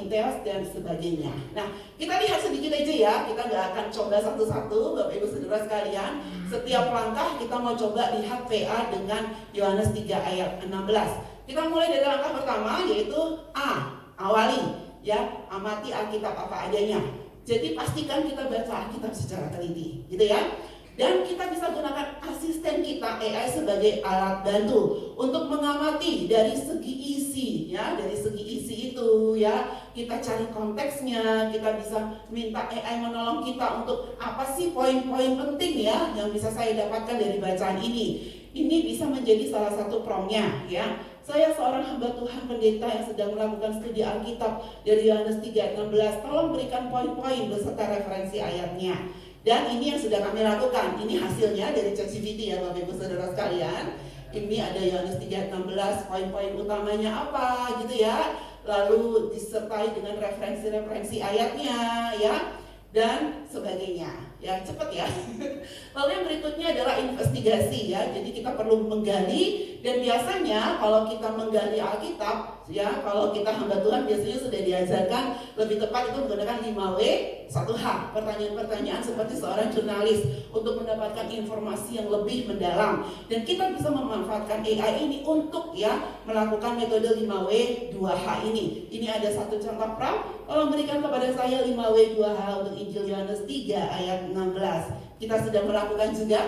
INTEAS dan sebagainya. Nah, kita lihat sedikit aja ya, kita nggak akan coba satu-satu Bapak Ibu Saudara sekalian. Setiap langkah kita mau coba lihat PA dengan Yohanes 3 ayat 16. Kita mulai dari langkah pertama, yaitu A, awali. Ya, amati Alkitab apa adanya. Jadi pastikan kita baca Alkitab secara teliti, gitu ya. Dan kita bisa gunakan asisten kita AI sebagai alat bantu untuk mengamati dari segi isi, ya, dari segi isi itu, ya. Kita cari konteksnya, kita bisa minta AI menolong kita untuk apa sih poin-poin penting ya yang bisa saya dapatkan dari bacaan ini. Ini bisa menjadi salah satu prompt-nya, ya. Saya seorang hamba Tuhan pendeta yang sedang melakukan studi Alkitab dari Yohanes 3:16. Tolong berikan poin-poin beserta referensi ayatnya. Dan ini yang sudah kami lakukan. Ini hasilnya dari ChatGPT ya Bapak Ibu Saudara sekalian. Ini ada Yohanes 3:16, poin-poin utamanya apa gitu ya. Lalu disertai dengan referensi-referensi ayatnya ya, dan sebagainya. Ya, cepat ya. Lalu yang berikutnya adalah investigasi ya. Jadi kita perlu menggali, dan biasanya kalau kita menggali Alkitab ya, kalau kita hamba Tuhan biasanya sudah diajarkan, lebih tepat itu menggunakan 5W 1H, pertanyaan-pertanyaan seperti seorang jurnalis untuk mendapatkan informasi yang lebih mendalam. Dan kita bisa memanfaatkan AI ini untuk ya melakukan metode 5W 2H ini. Ini ada satu contoh tolong berikan kepada saya 5W 2H untuk Injil Yohanes 3 ayat 16. Kita sudah melakukan juga.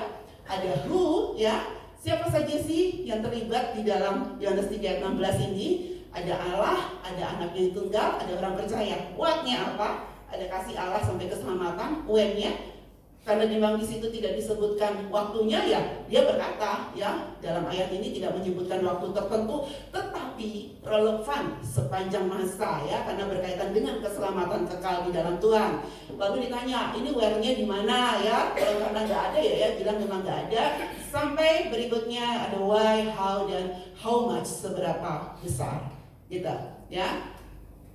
Ada who ya, siapa saja sih yang terlibat di dalam Yohanes 3 ayat 16 ini? Ada Allah, ada anaknya yang tunggal, ada orang percaya. What-nya apa? Ada kasih Allah sampai keselamatan. When-nya, karena memang di situ tidak disebutkan waktunya ya, dia berkata ya, dalam ayat ini tidak menyebutkan waktu tertentu, tetapi relevan sepanjang masa ya, karena berkaitan dengan keselamatan kekal di dalam Tuhan. Lalu ditanya, ini where-nya di mana ya? Kalau karena nggak ada ya, bilang memang nggak ada. Sampai berikutnya ada why, how, dan how much, seberapa besar, gitu ya.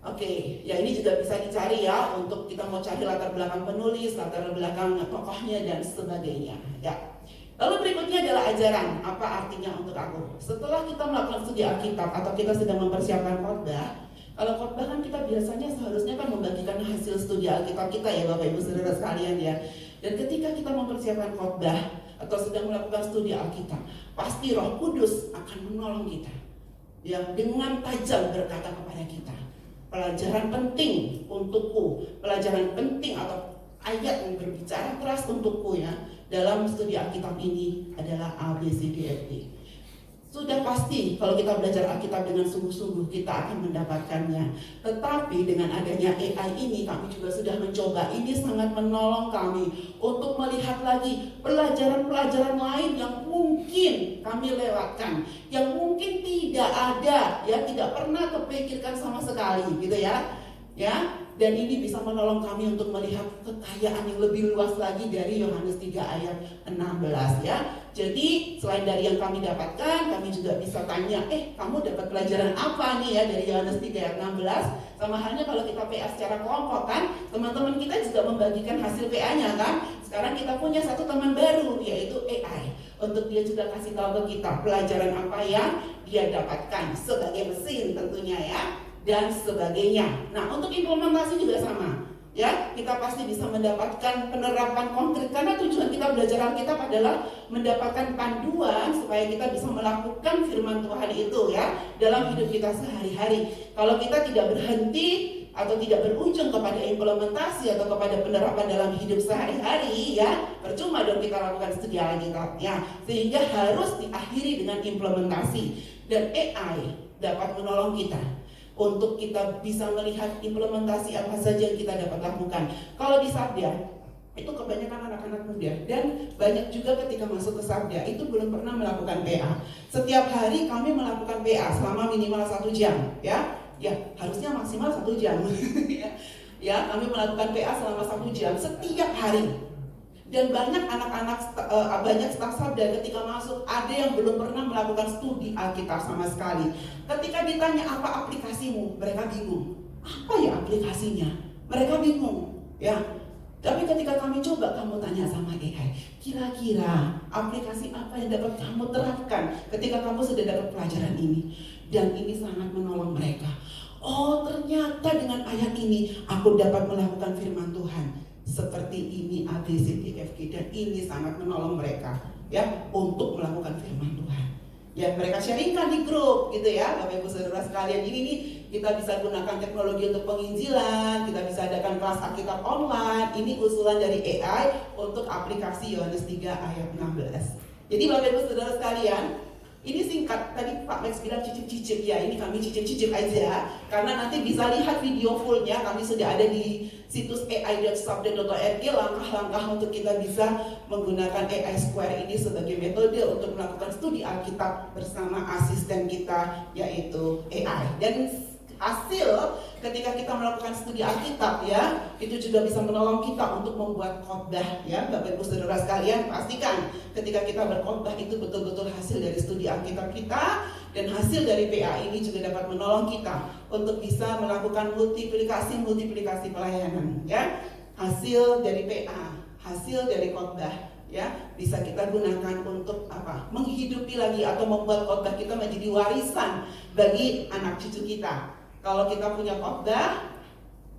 Oke, ya ini juga bisa dicari ya, untuk kita mau cari latar belakang penulis, latar belakang tokohnya dan sebagainya ya. Lalu berikutnya adalah ajaran, apa artinya untuk aku. Setelah kita melakukan studi Alkitab atau kita sedang mempersiapkan khotbah, kalau khotbah kan kita biasanya seharusnya kan membagikan hasil studi Alkitab kita ya Bapak Ibu Saudara sekalian ya. Dan ketika kita mempersiapkan khotbah atau sedang melakukan studi Alkitab, pasti Roh Kudus akan menolong kita ya, dengan tajam berkata kepada kita, pelajaran penting untukku, pelajaran penting atau ayat yang berbicara keras untukku ya dalam studi Alkitab ini adalah ABCDFG. Sudah pasti kalau kita belajar Alkitab dengan sungguh-sungguh kita akan mendapatkannya. Tetapi dengan adanya AI ini kami juga sudah mencoba, ini sangat menolong kami untuk melihat lagi pelajaran-pelajaran lain yang mungkin kami lewatkan, yang mungkin tidak ada ya, tidak pernah terpikirkan sama sekali gitu ya. Ya, dan ini bisa menolong kami untuk melihat kekayaan yang lebih luas lagi dari Yohanes 3 ayat 16 ya. Jadi selain dari yang kami dapatkan, kami juga bisa tanya, kamu dapat pelajaran apa nih ya dari Yohanes 3 ayat 16? Sama halnya kalau kita PA secara kelompok kan, teman-teman kita juga membagikan hasil PA-nya kan. Sekarang kita punya satu teman baru, yaitu AI. Untuk dia juga kasih tahu ke kita pelajaran apa yang dia dapatkan sebagai mesin tentunya ya, dan sebagainya. Nah, untuk implementasi juga sama. Ya, kita pasti bisa mendapatkan penerapan konkret karena tujuan kita belajar Alkitab adalah mendapatkan panduan supaya kita bisa melakukan firman Tuhan itu ya dalam hidup kita sehari-hari. Kalau kita tidak berhenti atau tidak berujung kepada implementasi atau kepada penerapan dalam hidup sehari-hari ya, percuma dong kita lakukan studi Alkitab ya. Sehingga harus diakhiri dengan implementasi, dan AI dapat menolong kita untuk kita bisa melihat implementasi apa saja yang kita dapat lakukan. Kalau di Sabda, itu kebanyakan anak-anak muda, dan banyak juga ketika masuk ke Sabda, itu belum pernah melakukan PA. Setiap hari kami melakukan PA selama minimal 1 jam, ya harusnya maksimal 1 jam. Ya, kami melakukan PA selama 1 jam setiap hari. Dan banyak anak-anak, banyak staf Sabda ketika masuk, ada yang belum pernah melakukan studi Alkitab sama sekali. Ketika ditanya apa aplikasimu, mereka bingung. Apa ya aplikasinya? Mereka bingung. Ya. Tapi ketika kami coba, kamu tanya sama AI, kira-kira aplikasi apa yang dapat kamu terapkan ketika kamu sudah dapat pelajaran ini? Dan ini sangat menolong mereka. Oh, ternyata dengan ayat ini aku dapat melakukan firman Tuhan. Seperti ini ABCDFG, dan ini sangat menolong mereka ya untuk melakukan firman Tuhan. Ya, mereka sharingkan di grup gitu ya, Bapak Ibu Saudara sekalian. Ini nih kita bisa gunakan teknologi untuk penginjilan, kita bisa adakan kelas Alkitab online. Ini usulan dari AI untuk aplikasi Yohanes 3 ayat 16. Jadi Bapak Ibu Saudara sekalian, ini singkat, tadi Pak Max bilang cicip-cicip ya, ini kami cicip-cicip aja karena nanti bisa lihat video fullnya. Kami sudah ada di situs ai.sabda.org, langkah-langkah untuk kita bisa menggunakan AI Square ini sebagai metode untuk melakukan studi Alkitab bersama asisten kita yaitu AI. Dan hasil ketika kita melakukan studi Alkitab ya, itu juga bisa menolong kita untuk membuat khotbah ya. Bapak Ibu Saudara sekalian, pastikan ketika kita berkhotbah itu betul-betul hasil dari studi Alkitab kita, dan hasil dari PA ini juga dapat menolong kita untuk bisa melakukan multiplikasi pelayanan ya. Hasil dari PA, hasil dari khotbah ya, bisa kita gunakan untuk apa? Menghidupi lagi atau membuat khotbah kita menjadi warisan bagi anak cucu kita. Kalau kita punya khotbah,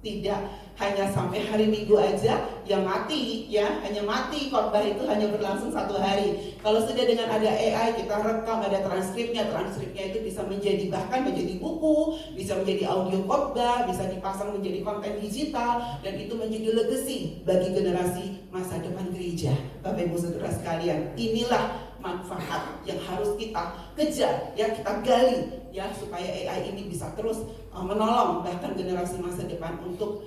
tidak hanya sampai hari Minggu aja yang mati ya, hanya mati khotbah itu hanya berlangsung 1 hari. Kalau sudah dengan ada AI, kita rekam, ada transkripnya itu bisa menjadi bahkan menjadi buku, bisa menjadi audio khotbah, bisa dipasang menjadi konten digital, dan itu menjadi legacy bagi generasi masa depan gereja. Bapak Ibu Saudara sekalian, inilah manfaat yang harus kita kejar ya, kita gali ya, supaya AI ini bisa terus menolong bahkan generasi masa depan untuk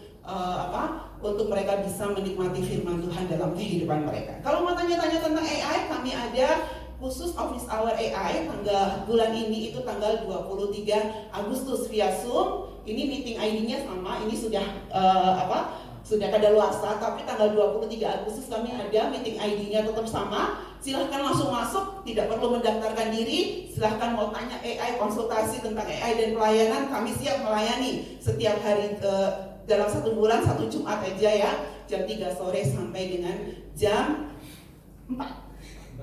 untuk mereka bisa menikmati firman Tuhan dalam kehidupan mereka. Kalau mau tanya-tanya tentang AI, kami ada khusus Office Hour AI tanggal bulan ini itu tanggal 23 Agustus via Zoom. Ini meeting ID-nya sama, ini sudah sudah kadaluarsa, tapi tanggal 23 Agustus kami ada meeting ID-nya tetap sama. Silahkan langsung masuk, tidak perlu mendaftarkan diri. Silahkan mau tanya AI, konsultasi tentang AI dan pelayanan, kami siap melayani setiap hari dalam 1 bulan, 1 Jumat aja ya, jam 3 sore sampai dengan jam 4.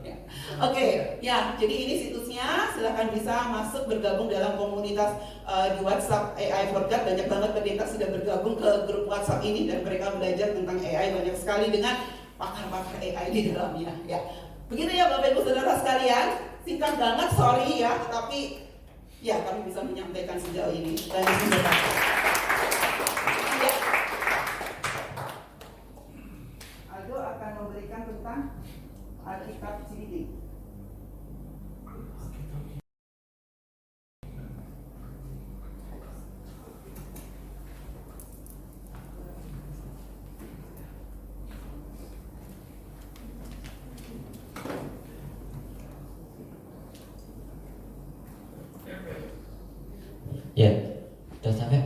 Ya. Oke, ya, jadi ini situsnya, silahkan bisa masuk bergabung dalam komunitas di WhatsApp AI for God. Banyak banget pendeta sudah bergabung ke grup WhatsApp ini dan mereka belajar tentang AI banyak sekali dengan pakar-pakar AI di dalamnya. Ya, begitu ya Bapak Ibu Saudara sekalian, singkat banget, sorry ya, tetapi ya kami bisa menyampaikan sejauh ini. Dan ya. Aldo akan memberikan tentang Alkitab CBD. Ya, udah capek?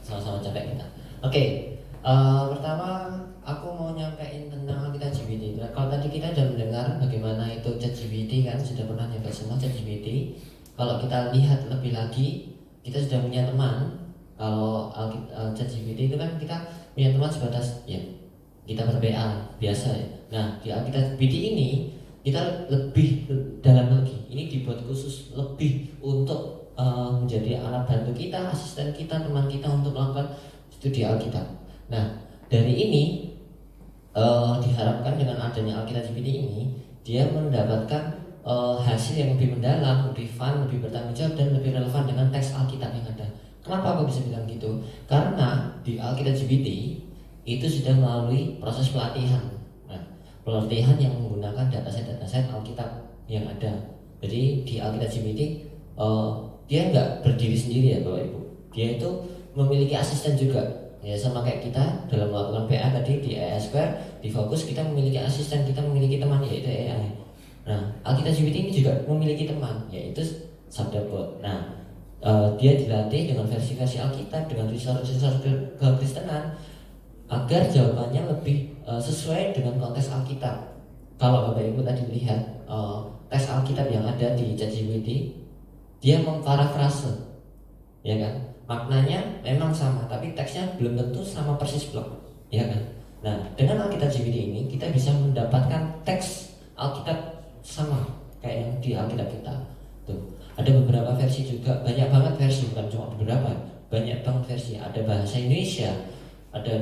Sama-sama capek kita. Oke, pertama aku mau nyampein tentang Alkitab GPT. Kalau tadi kita sudah mendengar bagaimana itu ChatGPT kan, sudah pernah nyampe semua ChatGPT. Kalau kita lihat lebih lagi, kita sudah punya teman. Kalau ChatGPT itu kan kita punya teman sebatas ya kita ber-PA biasa ya. Nah, di Alkitab GPT ini kita lebih dalam lagi. Ini dibuat khusus lebih untuk menjadi alat bantu kita, asisten kita, teman kita untuk melakukan studi Alkitab. Nah, dari ini diharapkan dengan adanya Alkitab GPT ini, dia mendapatkan hasil yang lebih mendalam, lebih fun, lebih bertanggung jawab, dan lebih relevan dengan teks Alkitab yang ada. Kenapa aku bisa bilang gitu? Karena di Alkitab GPT itu sudah melalui proses pelatihan. Pelatihan yang menggunakan dataset Alkitab yang ada. Jadi di Alkitab GPT dia nggak berdiri sendiri ya Bapak Ibu. Dia itu memiliki asisten juga. Ya sama kayak kita dalam melakukan PA tadi di AI Square, di Fokus kita memiliki asisten, kita memiliki teman yaitu AI. Nah, Alkitab GPT ini juga memiliki teman yaitu Sabdabot. Nah, dia dilatih dengan versi-versi Alkitab, dengan resource-resource kekristenan agar jawabannya lebih sesuai dengan konteks Alkitab. Kalau Bapak Ibu tadi lihat teks Alkitab yang ada di ChatGPT, dia memparafrase, ya kan? Maknanya memang sama, tapi teksnya belum tentu sama persis blok, ya kan? Nah, dengan Alkitab GPT ini kita bisa mendapatkan teks Alkitab sama kayak yang di Alkitab kita. Tuh, ada beberapa versi juga, banyak banget versi, bukan cuma beberapa, banyak banget versi. Ada bahasa Indonesia, ada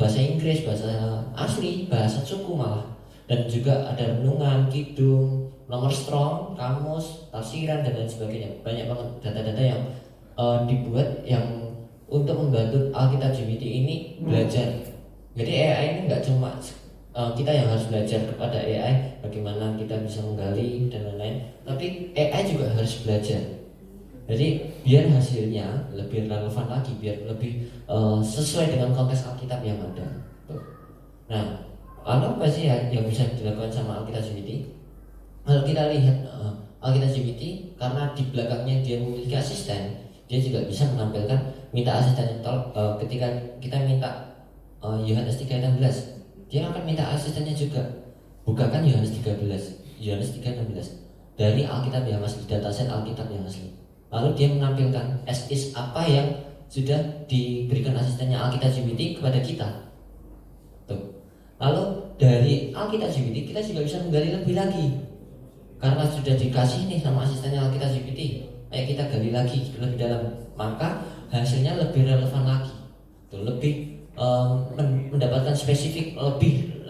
bahasa Inggris, bahasa asli, bahasa suku malah, dan juga ada renungan, kidung, nomor strong, kamus, tafsiran, dan lain sebagainya. Banyak banget data-data yang dibuat yang untuk membantu Alkitab GPT ini belajar. Jadi AI ini nggak cuma kita yang harus belajar kepada AI bagaimana kita bisa menggali dan lain-lain, tapi AI juga harus belajar. Jadi biar hasilnya lebih relevan lagi, biar lebih sesuai dengan konteks Alkitab yang ada. Nah, apa sih yang bisa dilakukan sama Alkitab GPT? Kalau kita lihat Alkitab GPT, karena di belakangnya dia memiliki asisten, dia juga bisa menampilkan minta asistennya. Ketika kita minta Yohanes 3:16, dia akan minta asistennya juga bukakan Yohanes 3:16 dari Alkitab yang asli, dataset Alkitab yang asli. Lalu dia menampilkan as is apa yang sudah diberikan asistennya Alkitab GPT kepada kita. Tuh. Lalu dari Alkitab GPT kita juga bisa menggali lebih lagi. Karena sudah dikasih nih sama asistennya Alkitab GPT, ayo kita gali lagi lebih dalam, maka hasilnya lebih relevan lagi. Tuh, lebih mendapatkan spesifik lebih,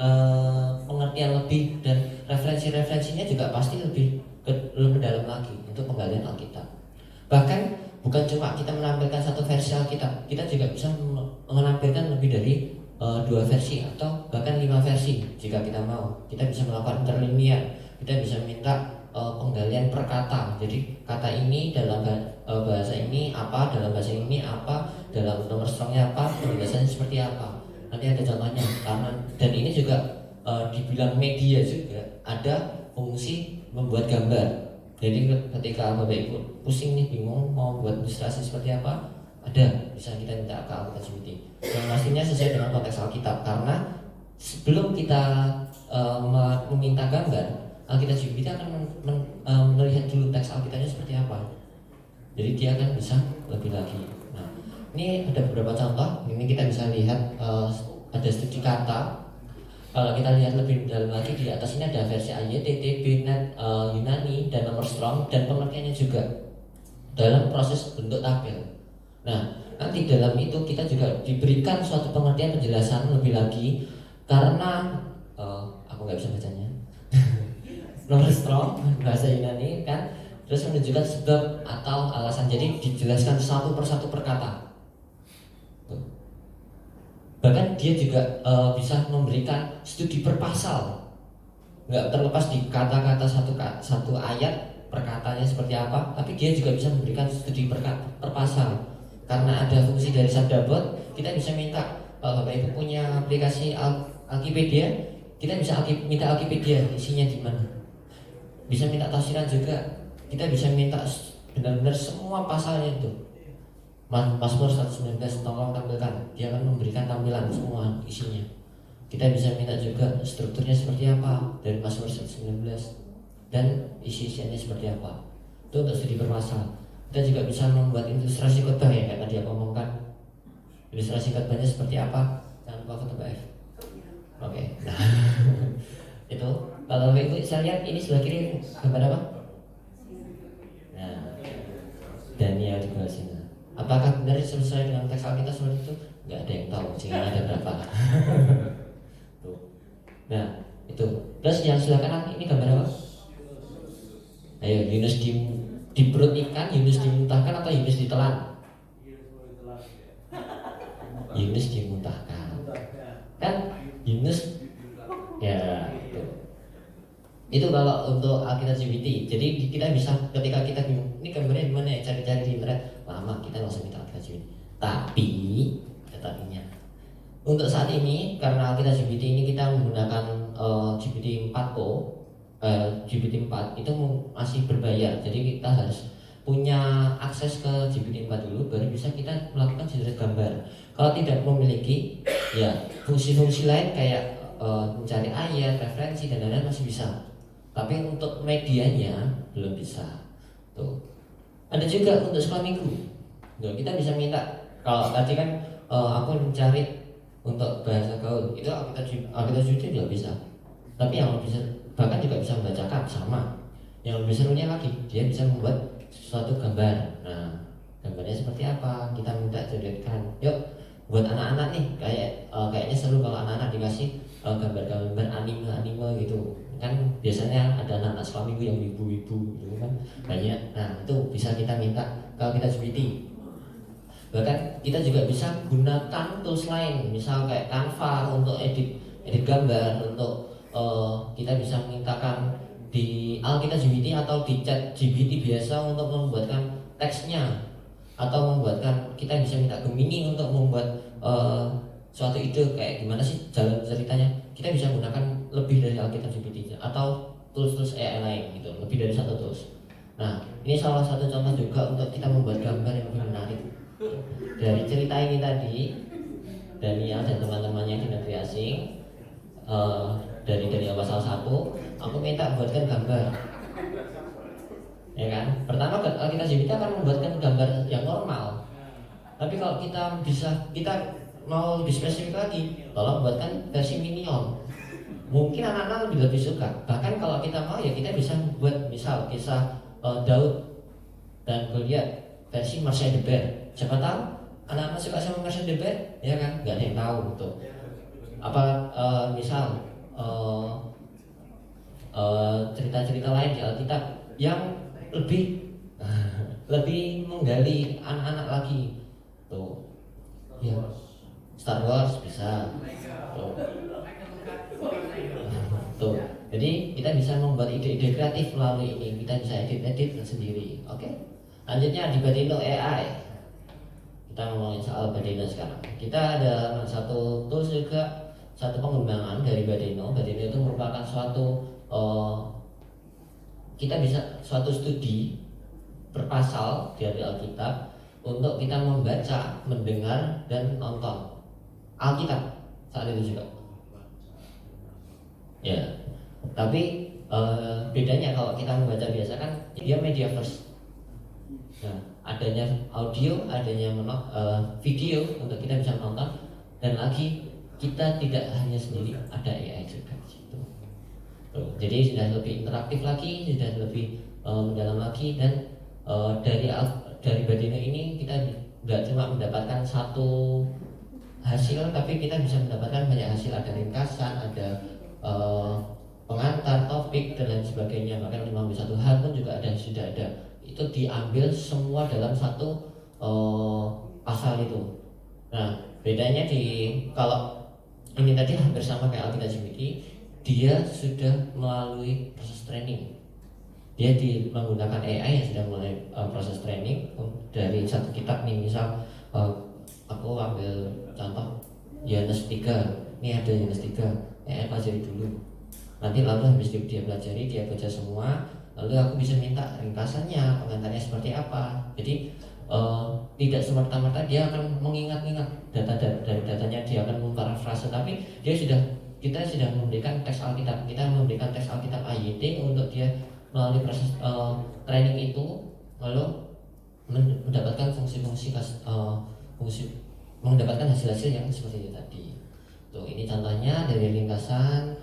pengertian lebih, dan referensi-referensinya juga pasti lebih dalam lagi untuk penggalian Alkitab. Bahkan bukan cuma kita menampilkan satu versi Alkitab, kita juga bisa menampilkan lebih dari 2 versi atau bahkan 5 versi jika kita mau. Kita bisa melakukan interlinear, kita bisa minta penggalian per kata. Jadi kata ini dalam bahasa ini apa, dalam bahasa ini apa, dalam nomor strongnya apa, penjelasannya seperti apa. Nanti ada contohnya. Dan ini juga dibilang media juga ada fungsi membuat gambar. Jadi ketika Bapak Ibu pusing nih, bingung mau buat ilustrasi seperti apa, ada, bisa kita minta ke Alkitab GPT. Yang pastinya sesuai dengan konteks Alkitab, karena sebelum kita meminta gambar, Alkitab GPT akan melihat dulu teks Alkitabnya seperti apa. Jadi dia akan bisa lebih lagi. Nah, ini ada beberapa contoh. Ini kita bisa lihat ada studi kata. Kalau kita lihat lebih dalam lagi, di atas ini ada versi AYTT, BNet, Yunani, dan nomor strong, dan pengertiannya juga dalam proses bentuk tabel. Nah, nanti dalam itu kita juga diberikan suatu pengertian penjelasan lebih lagi, karena aku nggak bisa bacanya. Nomor strong bahasa Yunani kan, terus menunjukkan sebab atau alasan. Jadi dijelaskan satu persatu per kata. Bahkan dia juga bisa memberikan studi per pasal, nggak terlepas di kata-kata satu ayat perkataannya seperti apa, tapi dia juga bisa memberikan studi per pasal. Karena ada fungsi dari Sabdabot, kita bisa minta, Bapak Ibu punya aplikasi Alkipedia, kita bisa minta Alkipedia isinya di mana. Bisa minta tafsiran juga, kita bisa minta benar-benar semua pasalnya itu. Mazmur 119 tolong tampilkan, dia akan memberikan tampilan semua isinya. Kita bisa minta juga strukturnya seperti apa dari Mazmur 119 dan isi-isiannya seperti apa. Itu untuk studi per pasal. Kita juga bisa membuat ilustrasi khotbah ya, kayak tadi aku omongkan. Ilustrasi khotbahnya seperti apa? Jangan lupa foto F. Oke. Nah, itu kalau Ibu saya lihat ini sebelah kiri gambar apa? Nah, Daniel di bawah sini. Apakah benar sesuai dengan teks Alkitab seperti itu? Nggak ada yang tahu, jika ada berapa. Tuh. Nah, itu. Terus yang sebelah kanan ini gambar apa? Ayo, Yunus di perut ikan, Yunus dimuntahkan atau Yunus ditelan? Yunus dimuntahkan. Kan Yunus ya itu. Itu kalau untuk Alkitab GPT. Jadi kita bisa ketika kita bingung, ini gambarnya di mana ya, cari-cari di internet, lama kita langsung minta Alkitab GPT. Tapi tapinya untuk saat ini karena Alkitab GPT ini kita menggunakan GPT 4o, GPT 4 itu masih berbayar. Jadi kita harus punya akses ke GPT 4 dulu, baru bisa kita melakukan generate gambar. Kalau tidak memiliki, ya fungsi-fungsi lain kayak mencari ayat, referensi dan lain-lain masih bisa. Tapi untuk medianya belum bisa. Tuh. Ada juga untuk sekolah minggu. Tuh, kita bisa minta. Kalau tadi kan aku mencari untuk bahasa gaul, itu Alkitab GPT juga bisa. Tapi yang bisa bahkan juga bisa membacakan sama. Yang lebih serunya lagi, dia bisa membuat suatu gambar. Nah, gambarnya seperti apa? Kita minta jadikan. Yuk, buat anak-anak nih, kayaknya seru kalau anak-anak dikasih gambar-gambar anime gitu. Kan biasanya ada anak-anak sekolah minggu yang ibu-ibu gitu kan banyak. Nah, itu bisa kita minta kalau kita GPT. Bahkan kita juga bisa gunakan tools lain, misal kayak Canva untuk edit gambar, untuk kita bisa mintakan di Alkitab GPT atau di Chat GPT biasa untuk membuatkan teksnya, atau membuatkan, kita bisa minta Gemini untuk membuat suatu ide kayak gimana sih jalan ceritanya. Kita bisa gunakan lebih dari Alkitab GPT atau tools-tools AI lain gitu, lebih dari satu tools. Nah, ini salah satu contoh juga untuk kita membuat gambar yang lebih menarik. Dari cerita ini tadi, Daniel dan teman-temannya di negeri asing, dari pasal 1, aku minta buatkan gambar, ya kan? Pertama kita akan membuatkan gambar yang normal. Tapi kalau kita mau lebih spesifik lagi, tolong buatkan versi minion. Mungkin anak-anak lebih suka. Bahkan kalau kita mau ya kita bisa buat misal kisah Daud dan Goliat versi Marcel de Beer. Siapa tahu anak-anak suka sama Marcel de Beer, ya kan? Gak ada yang tahu tuh. Apa misal cerita-cerita lain di Alkitab yang lebih menggali anak-anak lagi tuh. Ya, Star Wars bisa tuh. Tuh. Jadi kita bisa membuat ide-ide kreatif melalui ini. Kita bisa edit sendiri. Oke. Lanjutnya di Badeno AI. Kita ngomongin soal Badeno sekarang. Kita ada satu tools juga, satu pengembangan dari Badeno. Badeno itu merupakan suatu kita bisa suatu studi berpasal dari Alkitab untuk kita membaca, mendengar, dan nonton Alkitab saat itu juga. Ya, tapi bedanya kalau kita membaca biasa kan dia media first. Nah, adanya audio, adanya video untuk kita bisa menonton, dan lagi kita tidak hanya sendiri, ada AI juga di situ. Jadi sudah lebih interaktif lagi, sudah lebih mendalam lagi, dan dari Badeno ini kita tidak cuma mendapatkan satu hasil, tapi kita bisa mendapatkan banyak hasil. Ada ringkasan, ada pengantar, topik, dan lain sebagainya. Bahkan 51 hal pun juga sudah ada. Itu diambil semua dalam satu pasal itu. Nah, bedanya kalau ini tadi hampir sama kayak Alkitab GPT, dia sudah melalui proses training. Dia menggunakan AI yang sudah mulai proses training dari satu kitab nih. Misal aku ambil contoh Yohanes 3. Ini ada Yohanes 3. Pelajari dulu. Nanti lalu habis dia pelajari, dia baca semua, lalu aku bisa minta ringkasannya, pengantarnya seperti apa. Jadi tidak semerta-merta dia akan mengingat-ingat dari datanya, dia akan memparafrase, tapi kita sudah memberikan teks Alkitab, kita memberikan teks Alkitab AYT untuk dia melalui proses training itu, lalu mendapatkan fungsi-fungsi mendapatkan hasil-hasil yang seperti itu tadi. Tuh, ini contohnya dari ringkasan.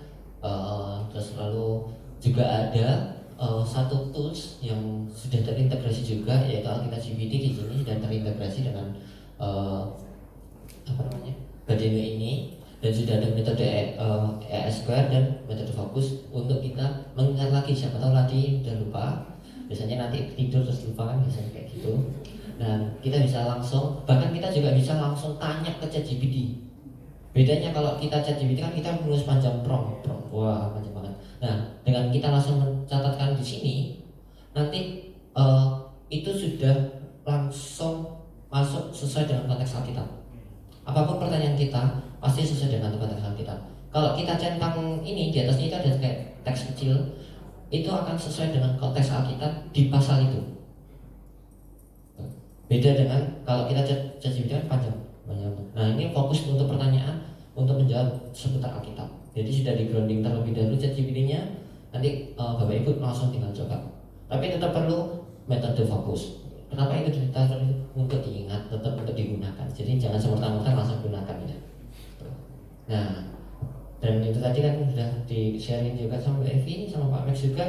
Terus lalu juga ada satu tools yang sudah terintegrasi juga, yaitu Alkitab GPT di sini, dan terintegrasi dengan Badeno ini, dan sudah ada metode ES Square dan metode fokus untuk kita mengingat lagi. Siapa tahu tadi udah lupa, biasanya nanti tidur terus lupa kan, biasanya kayak gitu. Dan kita bisa langsung, bahkan kita juga bisa langsung tanya ke ChatGPT. Bedanya kalau kita ChatGPT kan kita menulis panjang prompt, wah panjang banget. Nah, dengan kita langsung mencatatkan di sini, nanti itu sudah langsung masuk sesuai dengan konteks Alkitab. Apapun pertanyaan kita pasti sesuai dengan konteks Alkitab. Kalau kita centang ini di atasnya itu ada kayak teks kecil, itu akan sesuai dengan konteks Alkitab di pasal itu. Beda dengan kalau kita ChatGPT kan panjang. Nah, ini fokus untuk pertanyaan, untuk menjawab seputar Alkitab. Jadi sudah di grounding terlebih dahulu ChatGPT-nya. Nanti Bapak Ibu langsung tinggal coba. Tapi tetap perlu metode fokus. Kenapa itu ditaruh untuk diingat, tetap untuk digunakan. Jadi jangan semerta-merta langsung gunakan ya. Nah, dan itu tadi kan sudah di-sharing juga sama Mbak Evi, sama Pak Max juga.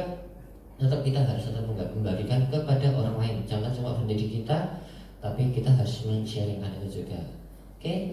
Tetap kita harus tetap membagikan kepada orang lain. Jangan cuma berhenti di kita, tapi kita harus men-sharingkan itu juga. Oke.